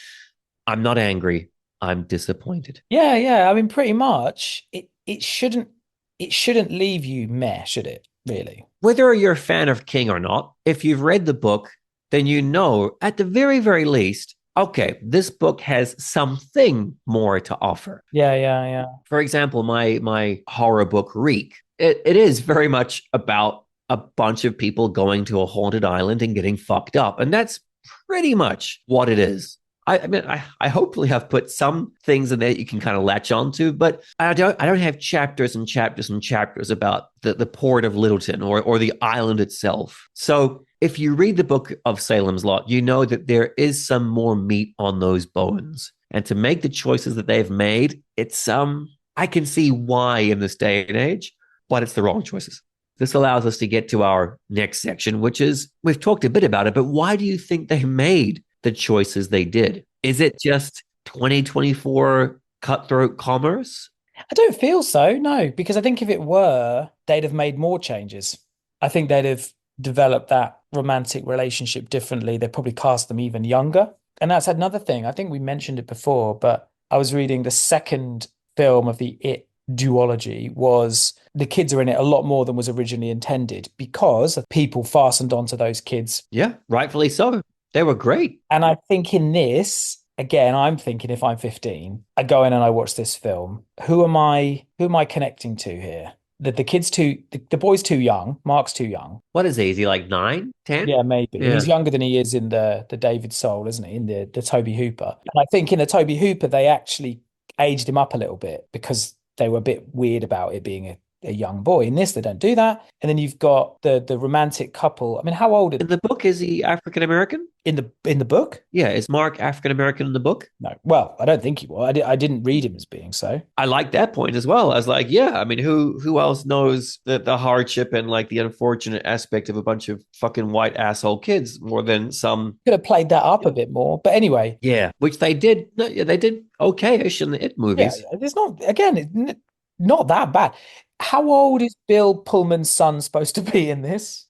A: I'm not angry. I'm disappointed.
B: Yeah. I mean, pretty much. It shouldn't leave you meh, should it? Really?
A: Whether you're a fan of King or not, if you've read the book, then you know at the very, very least, okay, this book has something more to offer.
B: Yeah.
A: For example, my horror book, Reek, it is very much about a bunch of people going to a haunted island and getting fucked up. And that's pretty much what it is. I hopefully have put some things in there that you can kind of latch onto, but I don't have chapters and chapters and chapters about the port of Littleton or the island itself. So if you read the book of Salem's Lot, you know that there is some more meat on those bones. And to make the choices that they've made, it's I can see why in this day and age, but it's the wrong choices. This allows us to get to our next section, which is, we've talked a bit about it, but why do you think they made the choices they did? Is it just 2024 cutthroat commerce?
B: I don't feel so, no, because I think if it were, they'd have made more changes. I think they'd have developed that romantic relationship differently. They'd probably cast them even younger. And that's another thing. I think we mentioned it before, but I was reading the second film of the It duology was the kids are in it a lot more than was originally intended because people fastened onto those kids.
A: Yeah, rightfully so. They were great.
B: And I think in this, again, I'm thinking if I'm 15, I go in and I watch this film. Who am I connecting to here? The boy's too young. Mark's too young.
A: What is he? Is he like 9, 10?
B: Yeah, maybe.
A: Yeah.
B: He's younger than he is in the David Soul, isn't he? In the Toby Hooper. And I think in the Toby Hooper, they actually aged him up a little bit because they were a bit weird about it being a young boy. In this, they don't do that. And then you've got the romantic couple. I mean, how old are
A: in the book? Is he African American?
B: In the book?
A: Yeah, is Mark African American in the book?
B: No. Well, I don't think he was. I didn't read him as being so.
A: I like that point as well. I was like, yeah, I mean, who else knows the hardship and like the unfortunate aspect of a bunch of fucking white asshole kids more than some.
B: Could have played that up a bit more. But anyway.
A: Yeah, which they did. No, yeah, they did okay-ish in the It movies.
B: Yeah, it's not, again, it's not that bad. How old is Bill Pullman's son supposed to be in this?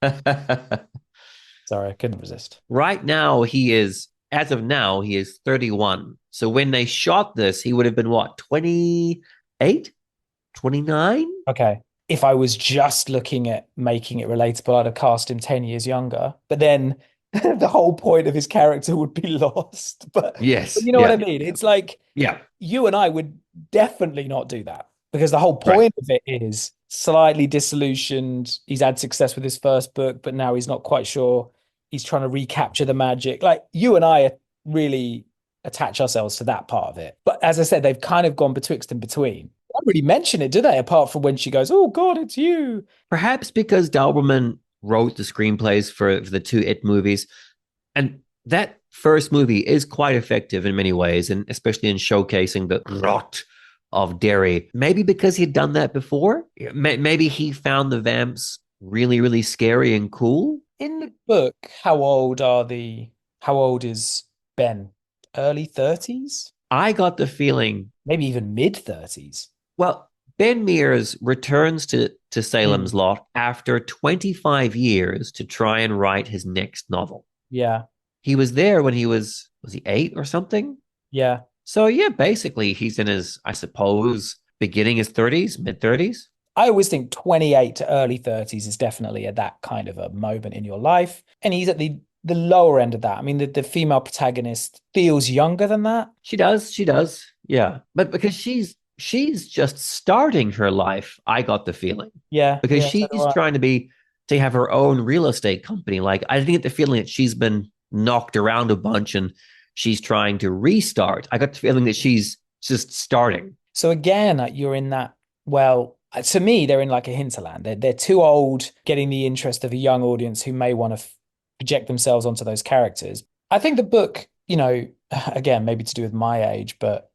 B: Sorry, I couldn't resist.
A: Right now, as of now, he is 31. So when they shot this, he would have been what, 28, 29?
B: Okay. If I was just looking at making it relatable, I'd have cast him 10 years younger. But then the whole point of his character would be lost. But
A: Yes.
B: you know what I
A: Yeah.
B: mean? It's like
A: Yeah.
B: you and I would definitely not do that because the whole
A: Right.
B: point of it is slightly disillusioned. He's had success with his first book, but now he's not quite sure. He's trying to recapture the magic. Like you and I really attach ourselves to that part of it. But as I said, they've kind of gone betwixt and between. They don't really mention it, do they? Apart from when she goes, "Oh God, it's you."
A: Perhaps because Dauberman wrote the screenplays for the two It movies. And that first movie is quite effective in many ways, and especially in showcasing the rot of Derry. Maybe because he'd done that before. Maybe he found the vamps really, really scary and cool.
B: In the book, how old is Ben? Early 30s?
A: I got the feeling,
B: Maybe even mid 30s.
A: well, Ben Mears returns to Salem's
B: Mm,
A: Lot after 25 years to try and write his next novel.
B: yeah,
A: He was there when was he 8 or something?
B: yeah.
A: So yeah, basically he's in his, I suppose, beginning his 30s, mid 30s.
B: I always think 28 to early 30s is definitely at that kind of a moment in your life. And he's at the lower end of that. I mean, the female protagonist feels younger than that.
A: She does. Yeah. But because she's just starting her life, I got the feeling.
B: Yeah,
A: Because
B: yeah, so do
A: she's
B: I.
A: trying to have her own real estate company. Like I didn't get the feeling that she's been knocked around a bunch and she's trying to restart. I got the feeling that she's just starting.
B: So again, you're in that, well, to me, they're in like a hinterland. They're too old, getting the interest of a young audience who may want to project themselves onto those characters. I think the book, again, maybe to do with my age, but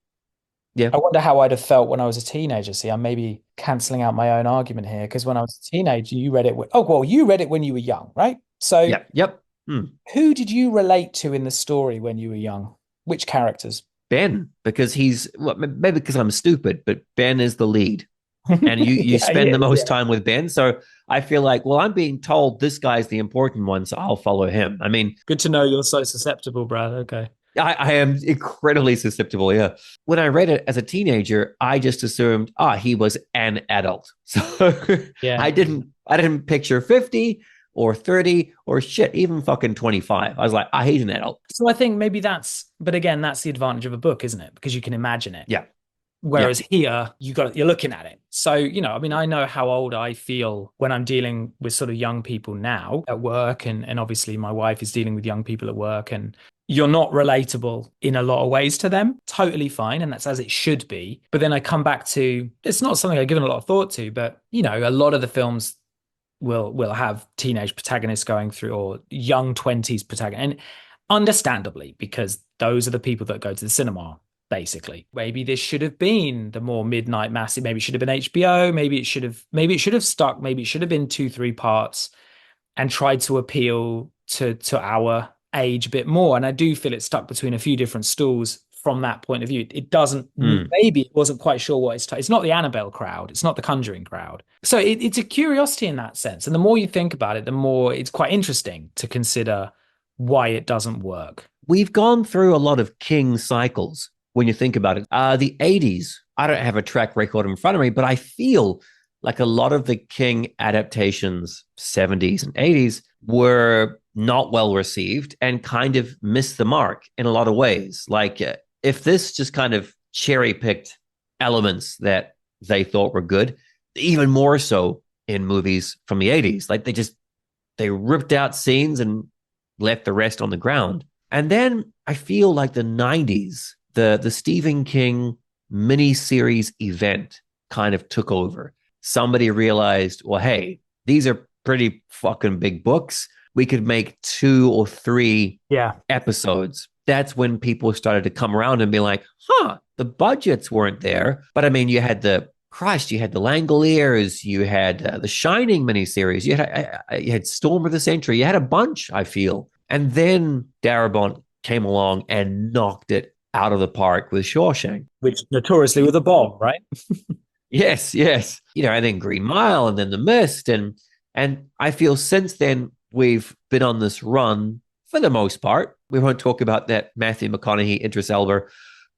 A: Yeah.
B: I wonder how I'd have felt when I was a teenager. See, I'm maybe canceling out my own argument here because when I was a teenager, you read it. Oh, well, you read it when you were young, right? So,
A: Yep. Yep. Hmm.
B: who did you relate to in the story when you were young? Which characters?
A: Ben, because he's well, maybe because I'm stupid, but Ben is the lead. And you
B: Yeah, he
A: spend the
B: is.
A: most
B: Yeah.
A: time with Ben. So I feel like, well, I'm being told this guy's the important one, so I'll follow him. I mean,
B: Good to know you're so susceptible, Brad. Okay.
A: I am incredibly susceptible. Yeah. When I read it as a teenager, I just assumed, he was an adult. So
B: Yeah.
A: I didn't picture 50 or 30 or shit, even fucking 25. I was like, he's an adult.
B: So I think maybe but again, that's the advantage of a book, isn't it? Because you can imagine it.
A: Yeah. Yeah.
B: Whereas here, you're looking at it. So, I mean, I know how old I feel when I'm dealing with sort of young people now at work. And obviously my wife is dealing with young people at work and you're not relatable in a lot of ways to them. Totally fine. And that's as it should be. But then I come back to, it's not something I've given a lot of thought to, but a lot of the films will have teenage protagonists going through or young 20s protagonist. And understandably, because those are the people that go to the cinema, basically. Maybe this should have been the more midnight massive. Maybe it should have been HBO. Maybe it should have stuck. Maybe it should have been 2, 3 parts and tried to appeal to our age a bit more. And I do feel it's stuck between a few different stools from that point of view. It doesn't,
A: Mm.
B: maybe it wasn't quite sure what it's not the Annabelle crowd. It's not the Conjuring crowd. So it's a curiosity in that sense. And the more you think about it, the more it's quite interesting to consider why it doesn't work.
A: We've gone through a lot of King cycles when you think about it. The 80s, I don't have a track record in front of me, but I feel like a lot of the King adaptations, 70s and 80s, were not well received and kind of missed the mark in a lot of ways. Like, if this just kind of cherry picked elements that they thought were good, even more so in movies from the 80s, like they ripped out scenes and left the rest on the ground. And then I feel like the 90s, the Stephen King miniseries event kind of took over. Somebody realized, well, hey, these are pretty fucking big books. We could make 2 or 3
B: Yeah.
A: episodes. That's when people started to come around and be like, the budgets weren't there. But I mean, you had the Langoliers, you had the Shining miniseries, you had Storm of the Century, you had a bunch, I feel. And then Darabont came along and knocked it out of the park with Shawshank.
B: Which notoriously was a bomb, right?
A: Yes, yes. And then Green Mile and then The Mist. And I feel since then we've been on this run for the most part. We won't talk about that Matthew McConaughey Idris Elba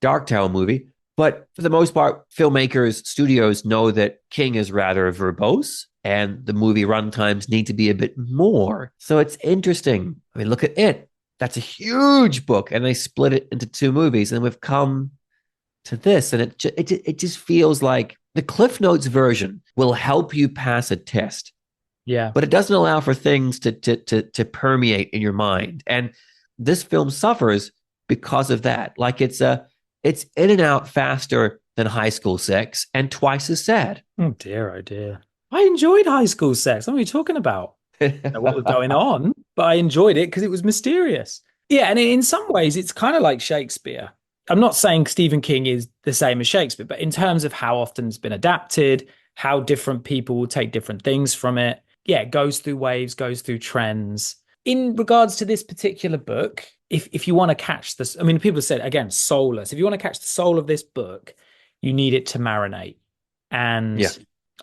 A: Dark Tower movie. But for the most part, filmmakers, studios know that King is rather verbose and the movie runtimes need to be a bit more. So it's interesting. I mean, look at it. That's a huge book. And they split it into 2 movies. And we've come to this. And it just feels like the Cliff Notes version will help you pass a test.
B: Yeah.
A: But it doesn't allow for things to permeate in your mind. And this film suffers because of that. Like it's in and out faster than High School Sex and twice as sad.
B: Oh dear, oh dear. I enjoyed High School Sex. What are you talking about? I don't know what was going on, but I enjoyed it because it was mysterious. Yeah, and in some ways, it's kind of like Shakespeare. I'm not saying Stephen King is the same as Shakespeare, but in terms of how often it's been adapted, how different people will take different things from it. Yeah, it goes through waves, goes through trends. In regards to this particular book, if you want to catch this, I mean, people said, again, soulless. If you want to catch the soul of this book, you need it to marinate. And yeah.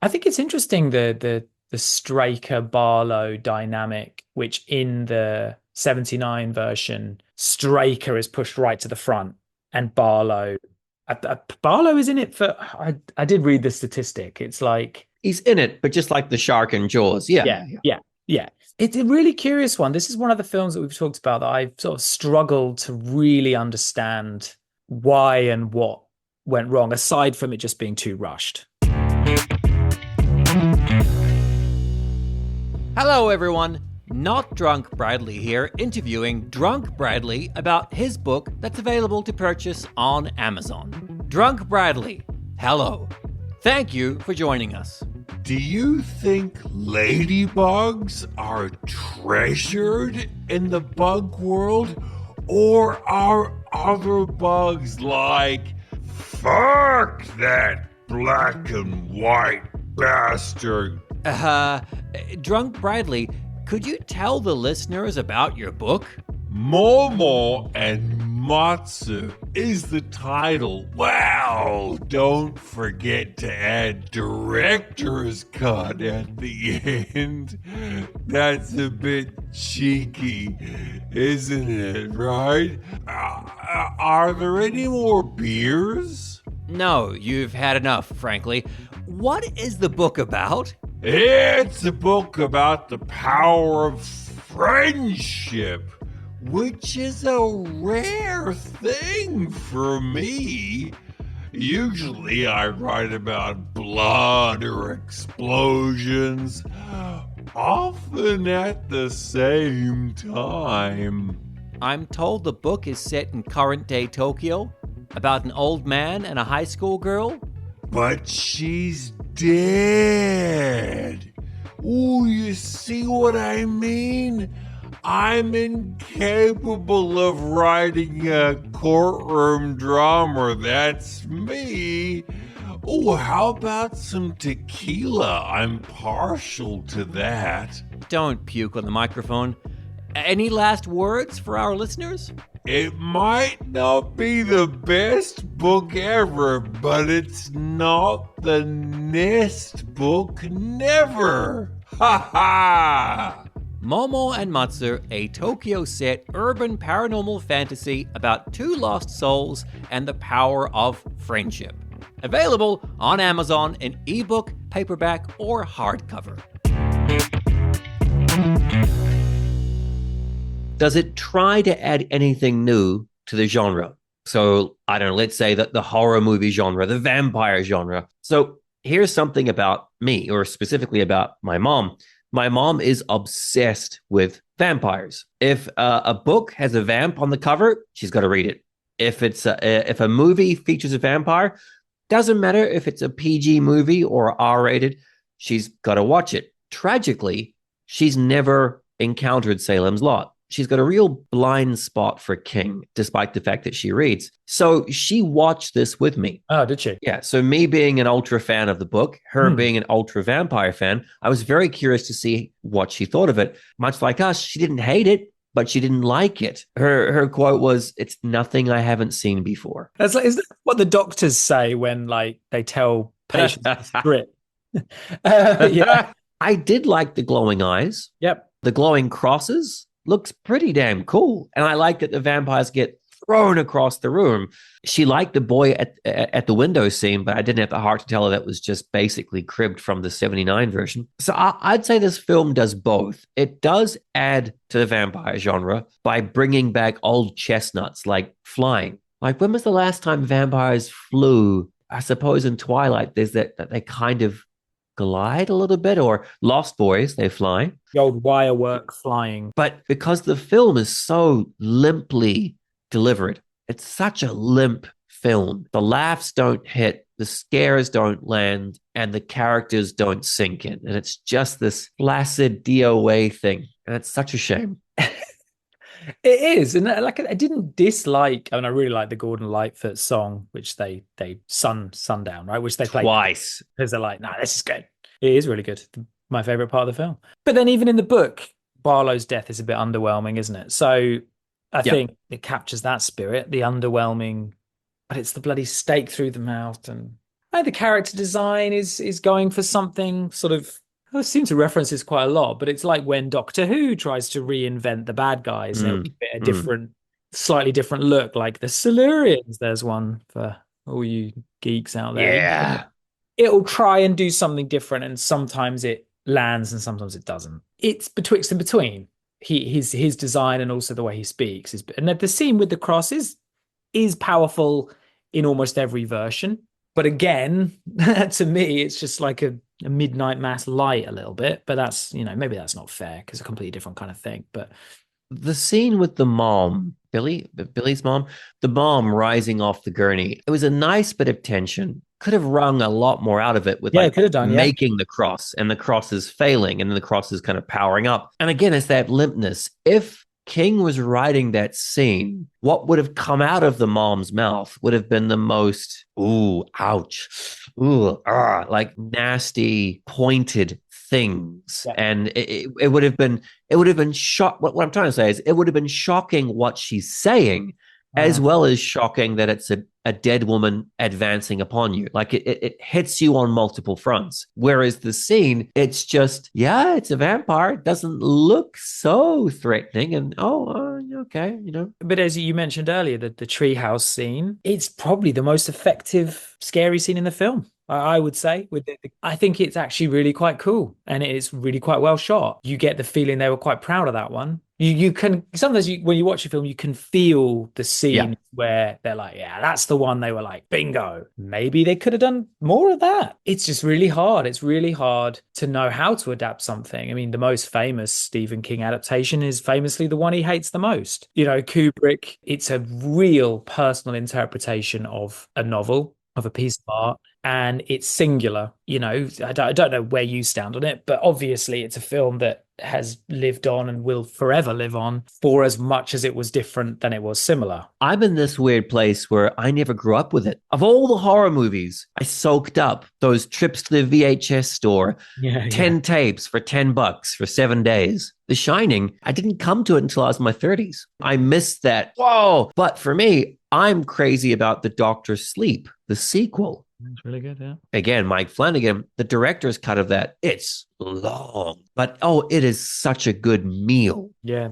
B: I think it's interesting, the Straker Barlow dynamic, which in the 79 version, Straker is pushed right to the front and Barlow is in it for, I did read the statistic. It's like,
A: he's in it, but just like the shark in Jaws. Yeah.
B: It's a really curious one. This is one of the films that we've talked about that I've sort of struggled to really understand why and what went wrong, aside from it just being too rushed.
A: Hello, everyone. Not Drunk Bradley here, interviewing Drunk Bradley about his book that's available to purchase on Amazon. Drunk Bradley, hello. Thank you for joining us.
C: Do you think ladybugs are treasured in the bug world? Or are other bugs like, fuck that black and white bastard?
A: Drunk Bradley, could you tell the listeners about your book?
C: Momo and Matsu is the title. Well, don't forget to add director's cut at the end. That's a bit cheeky, isn't it, right? Are there any more beers?
A: No, you've had enough, frankly. What is the book about?
C: It's a book about the power of friendship, which is a rare thing for me. Usually I write about blood or explosions, often at the same time.
A: I'm told the book is set in current-day Tokyo, about an old man and a high school girl.
C: But she's dead. Ooh, you see what I mean? I'm incapable of writing a courtroom drama. That's me. Oh, how about some tequila? I'm partial to that.
A: Don't puke on the microphone. Any last words for our listeners?
C: It might not be the best book ever, but it's not the next book never. Ha ha!
A: Momo and Matsu, a Tokyo-set urban paranormal fantasy about 2 lost souls and the power of friendship. Available on Amazon in ebook, paperback, or hardcover. Does it try to add anything new to the genre? So, I don't know, let's say that the horror movie genre, the vampire genre. So, here's something about me, or specifically about my mom. My mom is obsessed with vampires. If a book has a vamp on the cover, she's got to read it. If a movie features a vampire, doesn't matter if it's a PG movie or R-rated, she's got to watch it. Tragically, she's never encountered Salem's Lot. She's got a real blind spot for King, despite the fact that she reads. So she watched this with me.
B: Oh, did she?
A: Yeah. So me being an ultra fan of the book, her being an ultra vampire fan, I was very curious to see what she thought of it. Much like us, she didn't hate it, but she didn't like it. Her quote was, "It's nothing I haven't seen before."
B: Is that what the doctors say when, like, they tell patience is grit. Yeah.
A: I did like the glowing eyes.
B: Yep.
A: The glowing crosses looks pretty damn cool. And I like that the vampires get thrown across the room. She liked the boy at the window scene, but I didn't have the heart to tell her that was just basically cribbed from the 79 version. So I'd say this film does both. It does add to the vampire genre by bringing back old chestnuts like flying. Like, when was the last time vampires flew? I suppose in Twilight, there's that they kind of glide a little bit, or Lost Boys, they fly.
B: The old wire work flying.
A: But because the film is so limply delivered, it's such a limp film. The laughs don't hit, the scares don't land, and the characters don't sink in. And it's just this flaccid DOA thing. And it's such a shame.
B: It is, and like I didn't dislike. I mean, I really like the Gordon Lightfoot song, which they sundown, right? Which they play
A: Twice
B: because they're like, "Nah, this is good. It is really good. My favorite part of the film." But then, even in the book, Barlow's death is a bit underwhelming, isn't it? So I think it captures that spirit, the underwhelming, but it's the bloody stake through the mouth, and the character design is going for something sort of. I seem to reference this quite a lot, but it's like when Doctor Who tries to reinvent the bad guys and give it a different, slightly different look, like the Silurians. There's one for all you geeks out there.
A: Yeah.
B: It'll try and do something different, and sometimes it lands and sometimes it doesn't. It's betwixt and between. His design and also the way he speaks and the scene with the cross is powerful in almost every version. But again, to me, it's just like a midnight mass light a little bit. But that's, maybe that's not fair because it's a completely different kind of thing. But
A: the scene with the mom, Billy's mom, the mom rising off the gurney, it was a nice bit of tension. Could have wrung a lot more out of it with
B: could have done,
A: making the cross, and the cross is failing, and then the cross is kind of powering up. And again, it's that limpness. If King was writing that scene, what would have come out of the mom's mouth would have been the most, ooh, ouch, ooh, like nasty, pointed things. Yeah. And it would have been shock. What I'm trying to say is it would have been shocking what she's saying, as well as shocking that it's a dead woman advancing upon you. Like it hits you on multiple fronts. Whereas the scene, it's just, it's a vampire. It doesn't look so threatening. And okay,
B: But as you mentioned earlier, the treehouse scene, it's probably the most effective, scary scene in the film. I would say. I think it's actually really quite cool, and it's really quite well shot. You get the feeling they were quite proud of that one. You can sometimes when you watch a film, you can feel the scene where they're like, that's the one. They were like, bingo. Maybe they could have done more of that. It's just really hard. It's really hard to know how to adapt something. I mean, the most famous Stephen King adaptation is famously the one he hates the most. Kubrick, it's a real personal interpretation of a novel, of a piece of art, and it's singular. I don't know where you stand on it, but obviously it's a film that has lived on and will forever live on for as much as it was different than it was similar.
A: I'm in this weird place where I never grew up with it. Of all the horror movies, I soaked up those trips to the VHS store, 10 tapes for $10 for 7 days. The Shining, I didn't come to it until I was in my 30s. I missed that. Whoa. But for me, I'm crazy about The Doctor's Sleep, the sequel.
B: It's really good, yeah.
A: Again, Mike Flanagan, the director's cut of that, it's long, but it is such a good meal.
B: Yeah.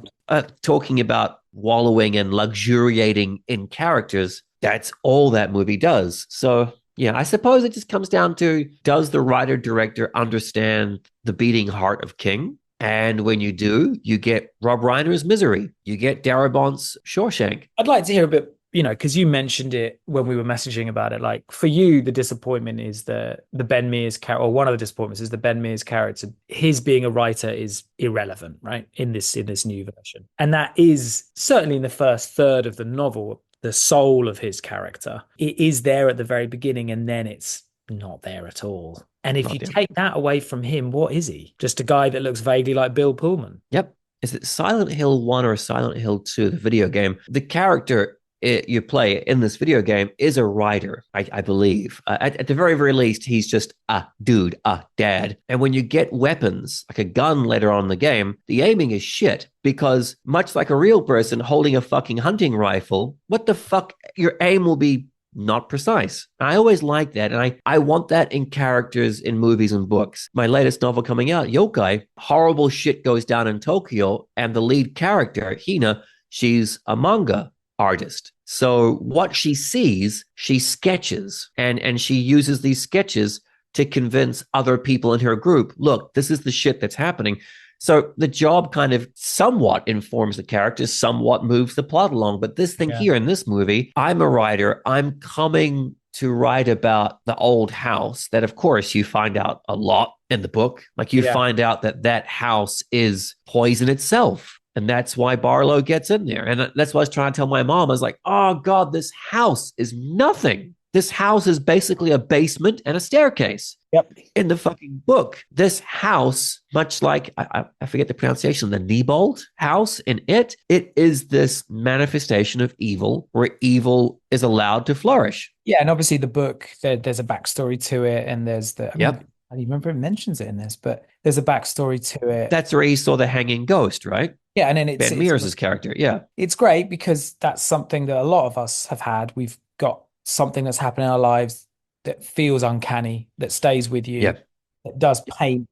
A: Talking about wallowing and luxuriating in characters, that's all that movie does. So, I suppose it just comes down to, does the writer-director understand the beating heart of King? And when you do, you get Rob Reiner's Misery. You get Darabont's Shawshank.
B: I'd like to hear a bit, because you mentioned it when we were messaging about it. Like, for you, the disappointment is the Ben Mears character, or one of the disappointments is the Ben Mears character. His being a writer is irrelevant, right? In this new version. And that is certainly in the first third of the novel, the soul of his character. It is there at the very beginning, and then it's not there at all. And if you take that away from him, what is he? Just a guy that looks vaguely like Bill Pullman.
A: Yep. Is it Silent Hill 1 or Silent Hill 2, the video game? The character you play in this video game is a writer, I believe. At the very, very least, he's just a dude, a dad. And when you get weapons, like a gun later on in the game, the aiming is shit, because much like a real person holding a fucking hunting rifle, what the fuck? Your aim will be not precise. I always like that. And I want that in characters in movies and books. My latest novel coming out, Yokai, horrible shit goes down in Tokyo. And the lead character, Hina, she's a manga artist. So what she sees, she sketches and she uses these sketches to convince other people in her group, look, this is the shit that's happening. So the job kind of somewhat informs the characters, somewhat moves the plot along. But this thing here in this movie, I'm a writer. I'm coming to write about the old house that, of course, you find out a lot in the book. Like you find out that that house is poison itself. And that's why Barlow gets in there. And that's what I was trying to tell my mom. I was like, oh, God, this house is nothing. This house is basically a basement and a staircase.
B: Yep.
A: In the fucking book, this house, much like, I forget the pronunciation, the Nebold house in it is this manifestation of evil where evil is allowed to flourish.
B: Yeah, and obviously the book, there's a backstory to it, and there's I don't even remember if it mentions it in this, but there's a backstory to it.
A: That's where he saw the hanging ghost, right?
B: Yeah, and then
A: Ben Mears' character,
B: It's great because that's something that a lot of us have had. We've got something that's happened in our lives that feels uncanny, that stays with you, that does paint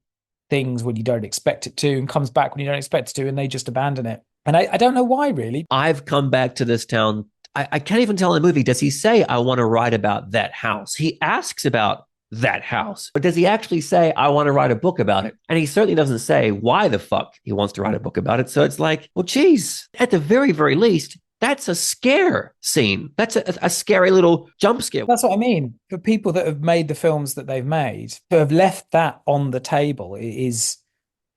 B: things when you don't expect it to and comes back when you don't expect it to, and they just abandon it. And I don't know why, really.
A: I've come back to this town. I can't even tell in the movie, does he say, I want to write about that house? He asks about that house, but does he actually say, I want to write a book about it? And he certainly doesn't say why the fuck he wants to write a book about it. So it's like, well, geez, at the very, very least, that's a scare scene. That's a scary little jump scare.
B: That's what I mean. For people that have made the films that they've made, to have left that on the table is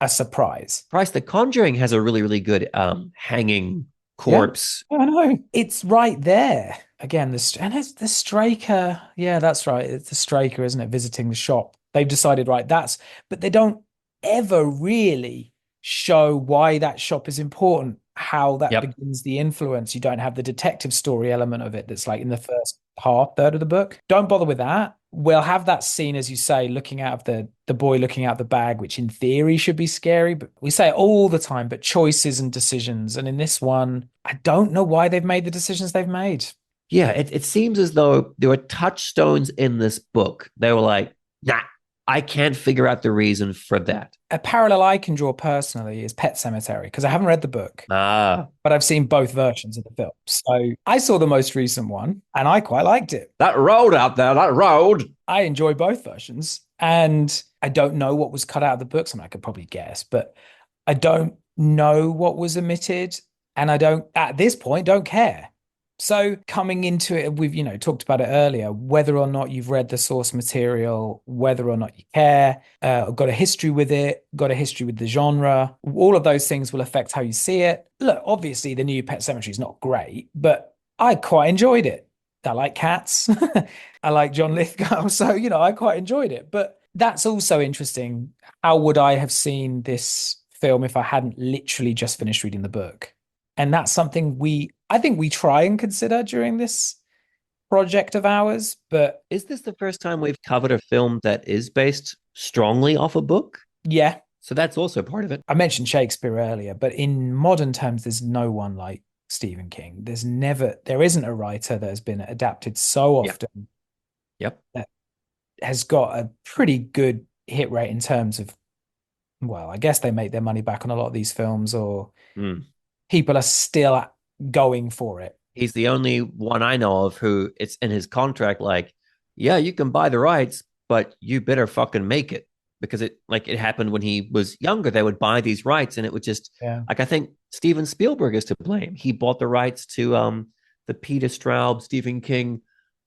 B: a surprise.
A: Christ, The Conjuring has a really, really good hanging corpse.
B: Yeah, I know. It's right there. Again, and it's the Straker. Yeah, that's right. It's the Straker, isn't it? Visiting the shop. They've decided, right, but they don't ever really show why that shop is important, how that begins the influence. You don't have the detective story element of it that's like in the first third of the book. Don't bother with that. We'll have that scene, as you say, looking out of the boy looking out the bag, which in theory should be scary, but we say it all the time, but choices and decisions. And in this one, I don't know why they've made the decisions they've made.
A: Yeah, it seems as though there were touchstones in this book. They were like, nah, I can't figure out the reason for that.
B: A parallel I can draw personally is Pet Sematary, because I haven't read the book, but I've seen both versions of the film. So I saw the most recent one, and I quite liked it.
A: That road out there, that road.
B: I enjoy both versions, and I don't know what was cut out of the books. I mean, I could probably guess, but I don't know what was omitted, and I don't, at this point, don't care. So coming into it, we've, talked about it earlier, whether or not you've read the source material, whether or not you care, got a history with it, got a history with the genre, all of those things will affect how you see it. Look, obviously the new Pet Sematary is not great, but I quite enjoyed it. I like cats. I like John Lithgow. So, I quite enjoyed it. But that's also interesting. How would I have seen this film if I hadn't literally just finished reading the book? And that's something I think we try and consider during this project of ours. But
A: is this the first time we've covered a film that is based strongly off a book?
B: Yeah.
A: So that's also part of it.
B: I mentioned Shakespeare earlier, but in modern terms, there's no one like Stephen King. There isn't a writer that has been adapted so often.
A: Yep.
B: That has got a pretty good hit rate in terms of, well, I guess they make their money back on a lot of these films, or people are still going for it.
A: He's the only one I know of who it's in his contract, like, yeah, you can buy the rights, but you better fucking make it. Because it happened when he was younger. They would buy these rights and it would just, I think Steven Spielberg is to blame. He bought the rights to the Peter Straub, Stephen King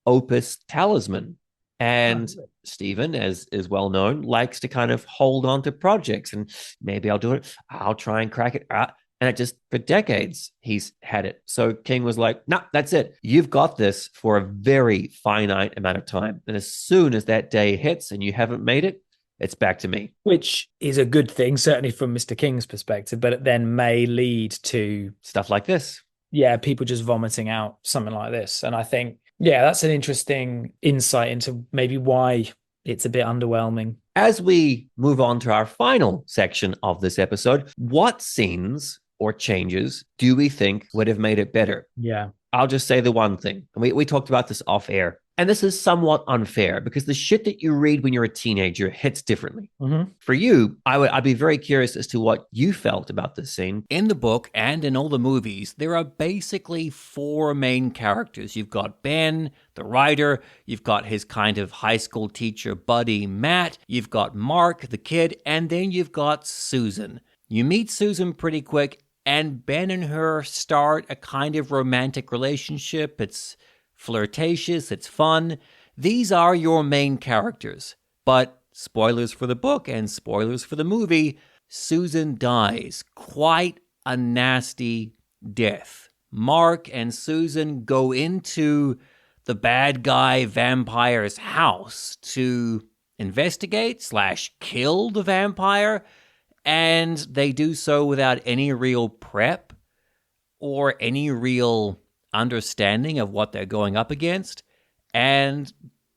A: opus Talisman. And Stephen, as is well known, likes to kind of hold on to projects and maybe I'll do it. I'll try and crack it. And it just, for decades, he's had it. So King was like, nah, that's it. You've got this for a very finite amount of time. And as soon as that day hits and you haven't made it, it's back to me.
B: Which is a good thing, certainly from Mr. King's perspective, but it then may lead to
A: stuff like this.
B: Yeah, people just vomiting out something like this. And I think, that's an interesting insight into maybe why it's a bit underwhelming.
A: As we move on to our final section of this episode, what scenes or changes do we think would have made it better?
B: Yeah.
A: I'll just say the one thing. And we talked about this off air. And this is somewhat unfair because the shit that you read when you're a teenager hits differently.
B: Mm-hmm.
A: For you, I'd be very curious as to what you felt about this scene.
D: In the book and in all the movies, there are basically four main characters. You've got Ben, the writer. You've got his kind of high school teacher buddy, Matt. You've got Mark, the kid. And then you've got Susan. You meet Susan pretty quick, and Ben and her start a kind of romantic relationship. It's flirtatious, it's fun. These are your main characters. But spoilers for the book and spoilers for the movie, Susan dies. Quite a nasty death. Mark and Susan go into the bad guy vampire's house to investigate / kill the vampire, and they do so without any real prep or any real understanding of what they're going up against. And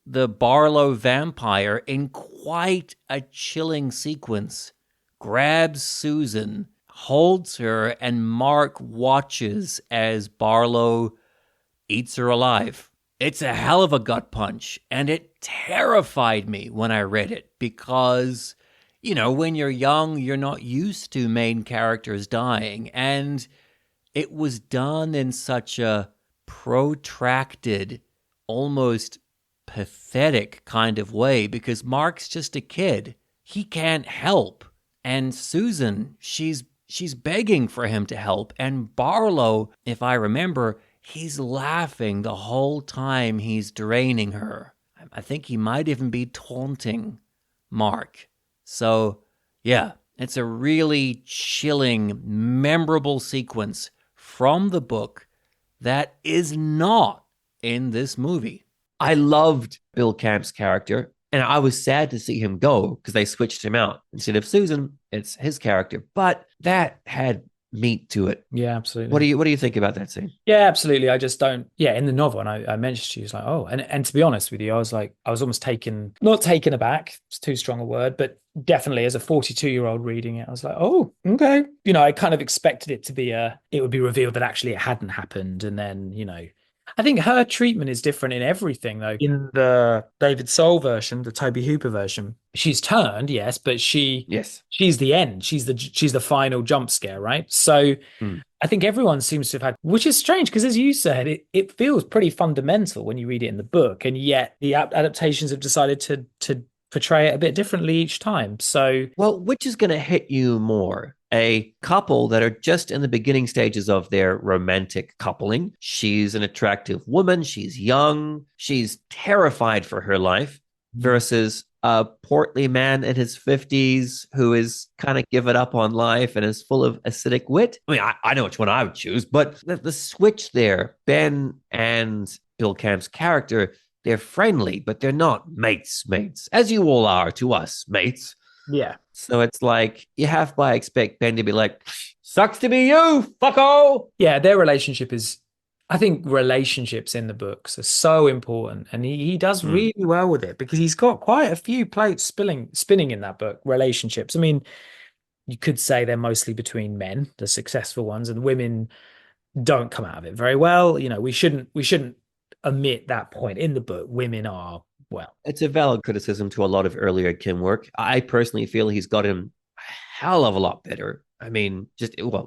D: the Barlow vampire, in quite a chilling sequence, grabs Susan, holds her, and Mark watches as Barlow eats her alive. It's a hell of a gut punch, and it terrified me when I read it because, you know, when you're young, you're not used to main characters dying, and it was done in such a protracted, almost pathetic kind of way because Mark's just a kid. He can't help. And Susan, she's begging for him to help. And Barlow, if I remember, he's laughing the whole time he's draining her. I think he might even be taunting Mark. So, yeah, it's a really chilling, memorable sequence from the book that is not in this movie.
A: I loved Bill Camp's character, and I was sad to see him go because they switched him out. Instead of Susan, it's his character. But that had meat to it.
B: Yeah, absolutely.
A: What do you think about that scene?
B: Yeah, absolutely. I just don't. Yeah, in the novel, and I mentioned to you, it's like, oh, and to be honest with you, I was almost not taken aback. It's too strong a word, but definitely as a 42-year-old reading it, I was like, oh, okay. You know, I kind of expected it to be it would be revealed that actually it hadn't happened, and then, you know, I think her treatment is different in everything, though. In the David Soul version, the Toby Hooper version, she's turned, yes, but she's the end. She's the final jump scare, right? So I think everyone seems to have had, which is strange because, as you said, it feels pretty fundamental when you read it in the book, and yet the adaptations have decided to portray it a bit differently each time. So,
A: well, which is going to hit you more? A couple that are just in the beginning stages of their romantic coupling. She's an attractive woman. She's young. She's terrified for her life versus a portly man in his 50s who is kind of given up on life and is full of acidic wit. I mean, I know which one I would choose, but the switch there, Ben and Bill Camp's character, they're friendly, but they're not mates, as you all are to us, mates.
B: Yeah.
A: So it's like you have to expect Ben to be like, sucks to be you, fucko.
B: Yeah, their relationship is, I think relationships in the books are so important, and he does really well with it because he's got quite a few plates spinning in that book, relationships. I mean, you could say they're mostly between men, the successful ones, and women don't come out of it very well. You know, we shouldn't omit that point in the book. Women are, well,
A: it's a valid criticism to a lot of earlier Kim work. I personally feel he's got him a hell of a lot better. I mean,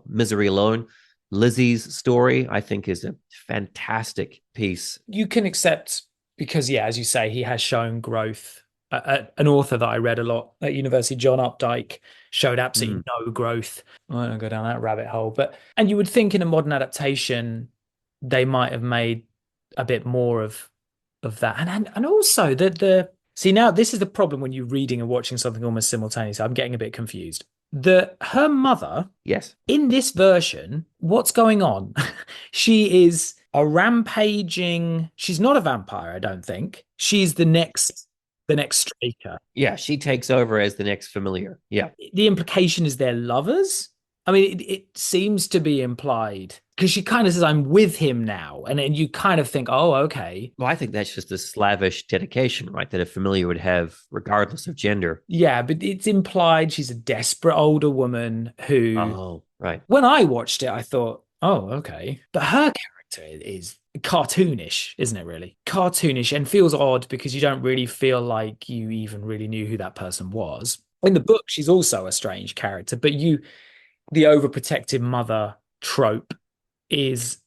A: Misery alone, Lizzie's story, I think, is a fantastic piece.
B: You can accept because, yeah, as you say, he has shown growth. An author that I read a lot at university, John Updike, showed absolutely no growth. I don't go down that rabbit hole, and you would think in a modern adaptation they might have made a bit more of that, and also see, now this is the problem when you're reading and watching something almost simultaneously. I'm getting a bit confused. Her mother,
A: yes,
B: in this version, what's going on? She is a rampaging. She's not a vampire, I don't think. She's the next Straker.
A: Yeah, she takes over as the next familiar. Yeah,
B: the implication is they're lovers. I mean, it seems to be implied because she kind of says, I'm with him now. And then you kind of think, oh, okay.
A: Well, I think that's just a slavish dedication, right? That a familiar would have regardless of gender.
B: Yeah, but it's implied she's a desperate older woman who...
A: Oh, right.
B: When I watched it, I thought, oh, okay. But her character is cartoonish, isn't it, really? Cartoonish, and feels odd because you don't really feel like you even really knew who that person was. In the book, she's also a strange character, but the overprotective mother trope is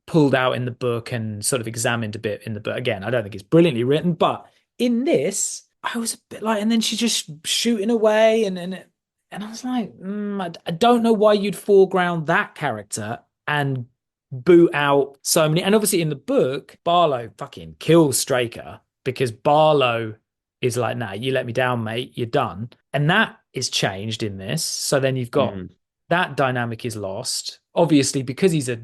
B: pulled out in the book and sort of examined a bit in the book. Again, I don't think it's brilliantly written, but in this, I was a bit like, and then she's just shooting away, and I was like, I don't know why you'd foreground that character and boot out so many. And obviously in the book, Barlow fucking kills Straker because Barlow is like, nah, you let me down, mate, you're done. And that is changed in this. So then you've got that dynamic is lost. Obviously, because he's a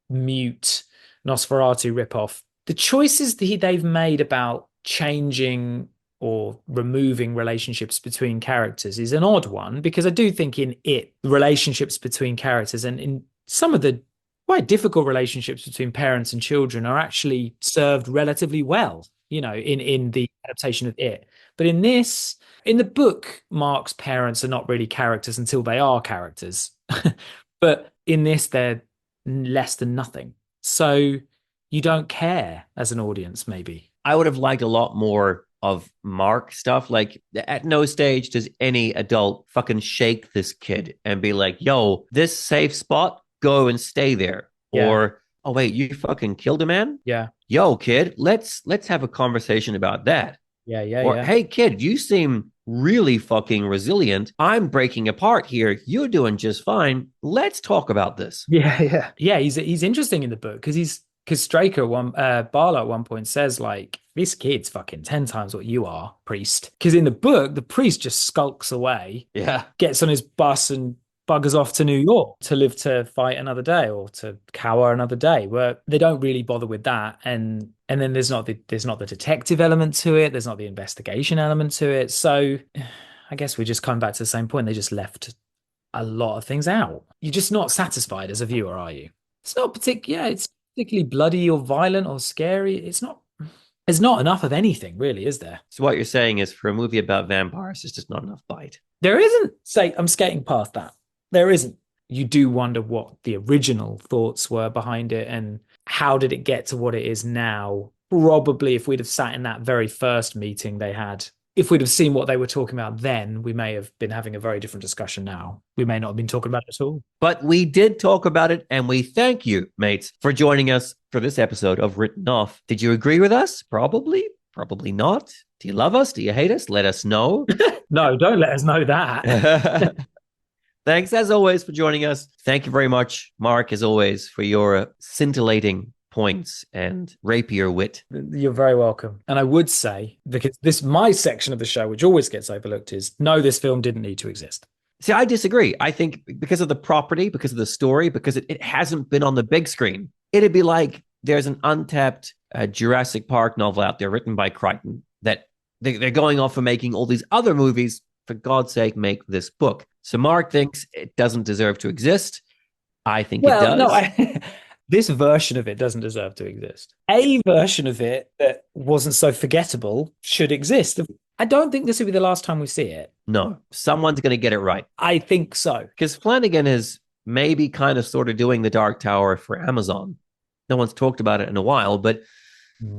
B: mute Nosferatu ripoff, the choices that they've made about changing or removing relationships between characters is an odd one, because I do think in it, relationships between characters and in some of the quite difficult relationships between parents and children are actually served relatively well, you know, in the adaptation of it. But in this, in the book, Mark's parents are not really characters until they are characters. But in this, they're less than nothing. So you don't care as an audience, maybe.
A: I would have liked a lot more of Mark stuff. Like, at no stage does any adult fucking shake this kid and be like, yo, this safe spot, go and stay there.
B: Yeah.
A: Or, oh wait, you fucking killed a man?
B: Yeah.
A: Yo, kid, let's have a conversation about that.
B: Yeah.
A: Hey, kid, you seem really fucking resilient. I'm breaking apart here. You're doing just fine. Let's talk about this.
B: Yeah. He's interesting in the book because Straker Barlow at one point says, like, this kid's fucking 10 times what you are, priest. Because in the book, the priest just skulks away, gets on his bus and buggers off to New York to live to fight another day or to cower another day, where they don't really bother with that. And then there's not the detective element to it. There's not the investigation element to it. So I guess we just come back to the same point. They just left a lot of things out. You're just not satisfied as a viewer, are you? It's not it's particularly bloody or violent or scary. There's not enough of anything, really, is there?
A: So what you're saying is, for a movie about vampires, there's just not enough bite.
B: There isn't. I'm skating past that. There isn't. You do wonder what the original thoughts were behind it and how did it get to what it is now. Probably if we'd have sat in that very first meeting they had, if we'd have seen what they were talking about then, we may have been having a very different discussion now. We may not have been talking about it at all.
A: But we did talk about it, and we thank you, mates, for joining us for this episode of Written Off. Did you agree with us? Probably. Probably not. Do you love us? Do you hate us? Let us know.
B: No, don't let us know that.
A: Thanks, as always, for joining us. Thank you very much, Mark, as always, for your scintillating points and rapier wit.
B: You're very welcome. And I would say, because my section of the show, which always gets overlooked, is no, this film didn't need to exist.
A: See, I disagree. I think because of the property, because of the story, because it hasn't been on the big screen, it'd be like there's an untapped Jurassic Park novel out there written by Crichton that they're going off and making all these other movies. For God's sake, make this book. So Mark thinks it doesn't deserve to exist. I think it does.
B: No, this version of it doesn't deserve to exist. A version of it that wasn't so forgettable should exist. I don't think this will be the last time we see it.
A: No, someone's going to get it right.
B: I think so.
A: Because Flanagan is maybe kind of sort of doing The Dark Tower for Amazon. No one's talked about it in a while, but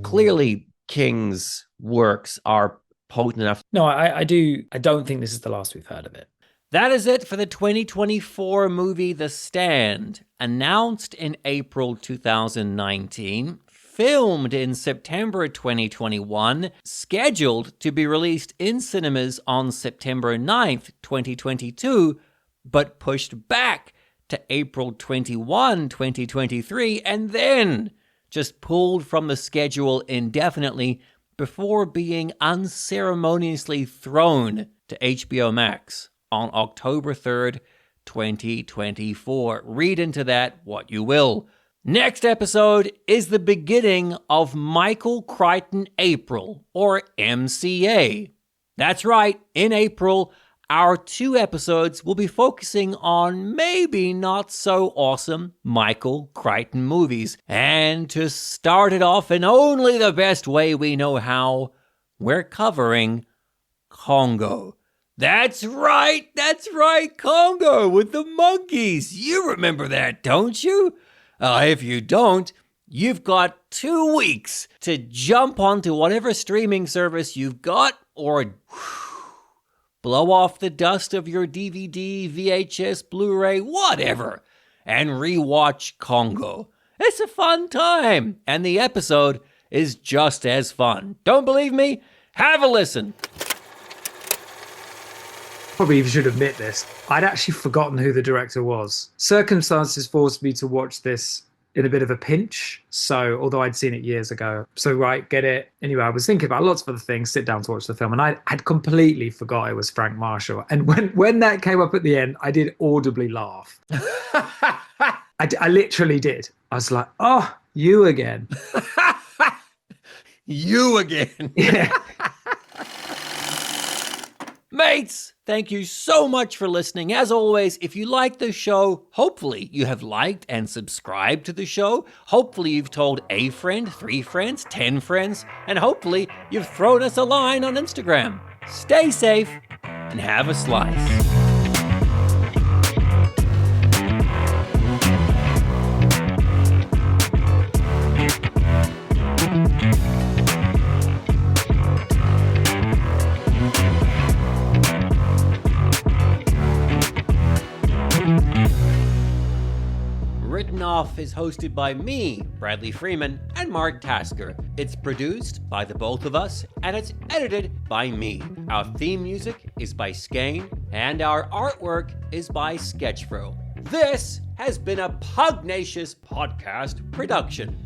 A: clearly King's works are potent enough.
B: No, I don't think this is the last we've heard of it.
D: That is it for the 2024 movie The Stand, announced in April 2019, filmed in September 2021, scheduled to be released in cinemas on September 9th, 2022, but pushed back to April 21, 2023, and then just pulled from the schedule indefinitely before being unceremoniously thrown to HBO Max on October 3rd, 2024. Read into that what you will. Next episode is the beginning of Michael Crichton April, or MCA. That's right, in April, our 2 episodes will be focusing on maybe not so awesome Michael Crichton movies. And to start it off in only the best way we know how, we're covering Congo. That's right, Congo with the monkeys. You remember that, don't you? If you don't, You've got 2 weeks to jump onto whatever streaming service you've got or blow off the dust of your DVD, VHS, Blu-ray, whatever, and rewatch Congo. It's a fun time, and the episode is just as fun. Don't believe me? Have a listen.
B: Probably should admit this. I'd actually forgotten who the director was. Circumstances forced me to watch this in a bit of a pinch. So, although I'd seen it years ago. So, right, get it. Anyway, I was thinking about lots of other things, sit down to watch the film, and I'd completely forgot it was Frank Marshall. And when that came up at the end, I did audibly laugh. I literally did. I was like, oh, you again.
A: You again.
B: Yeah.
D: Mates, thank you so much for listening. As always, if you like the show, hopefully you have liked and subscribed to the show. Hopefully you've told a friend, 3 friends, 10 friends, and hopefully you've thrown us a line on Instagram. Stay safe and have a slice. Written Off is hosted by me, Bradley Freeman, and Mark Tasker. It's produced by the both of us, and it's edited by me. Our theme music is by Skane, and our artwork is by Sketchfro. This has been a Pugnacious Podcast production.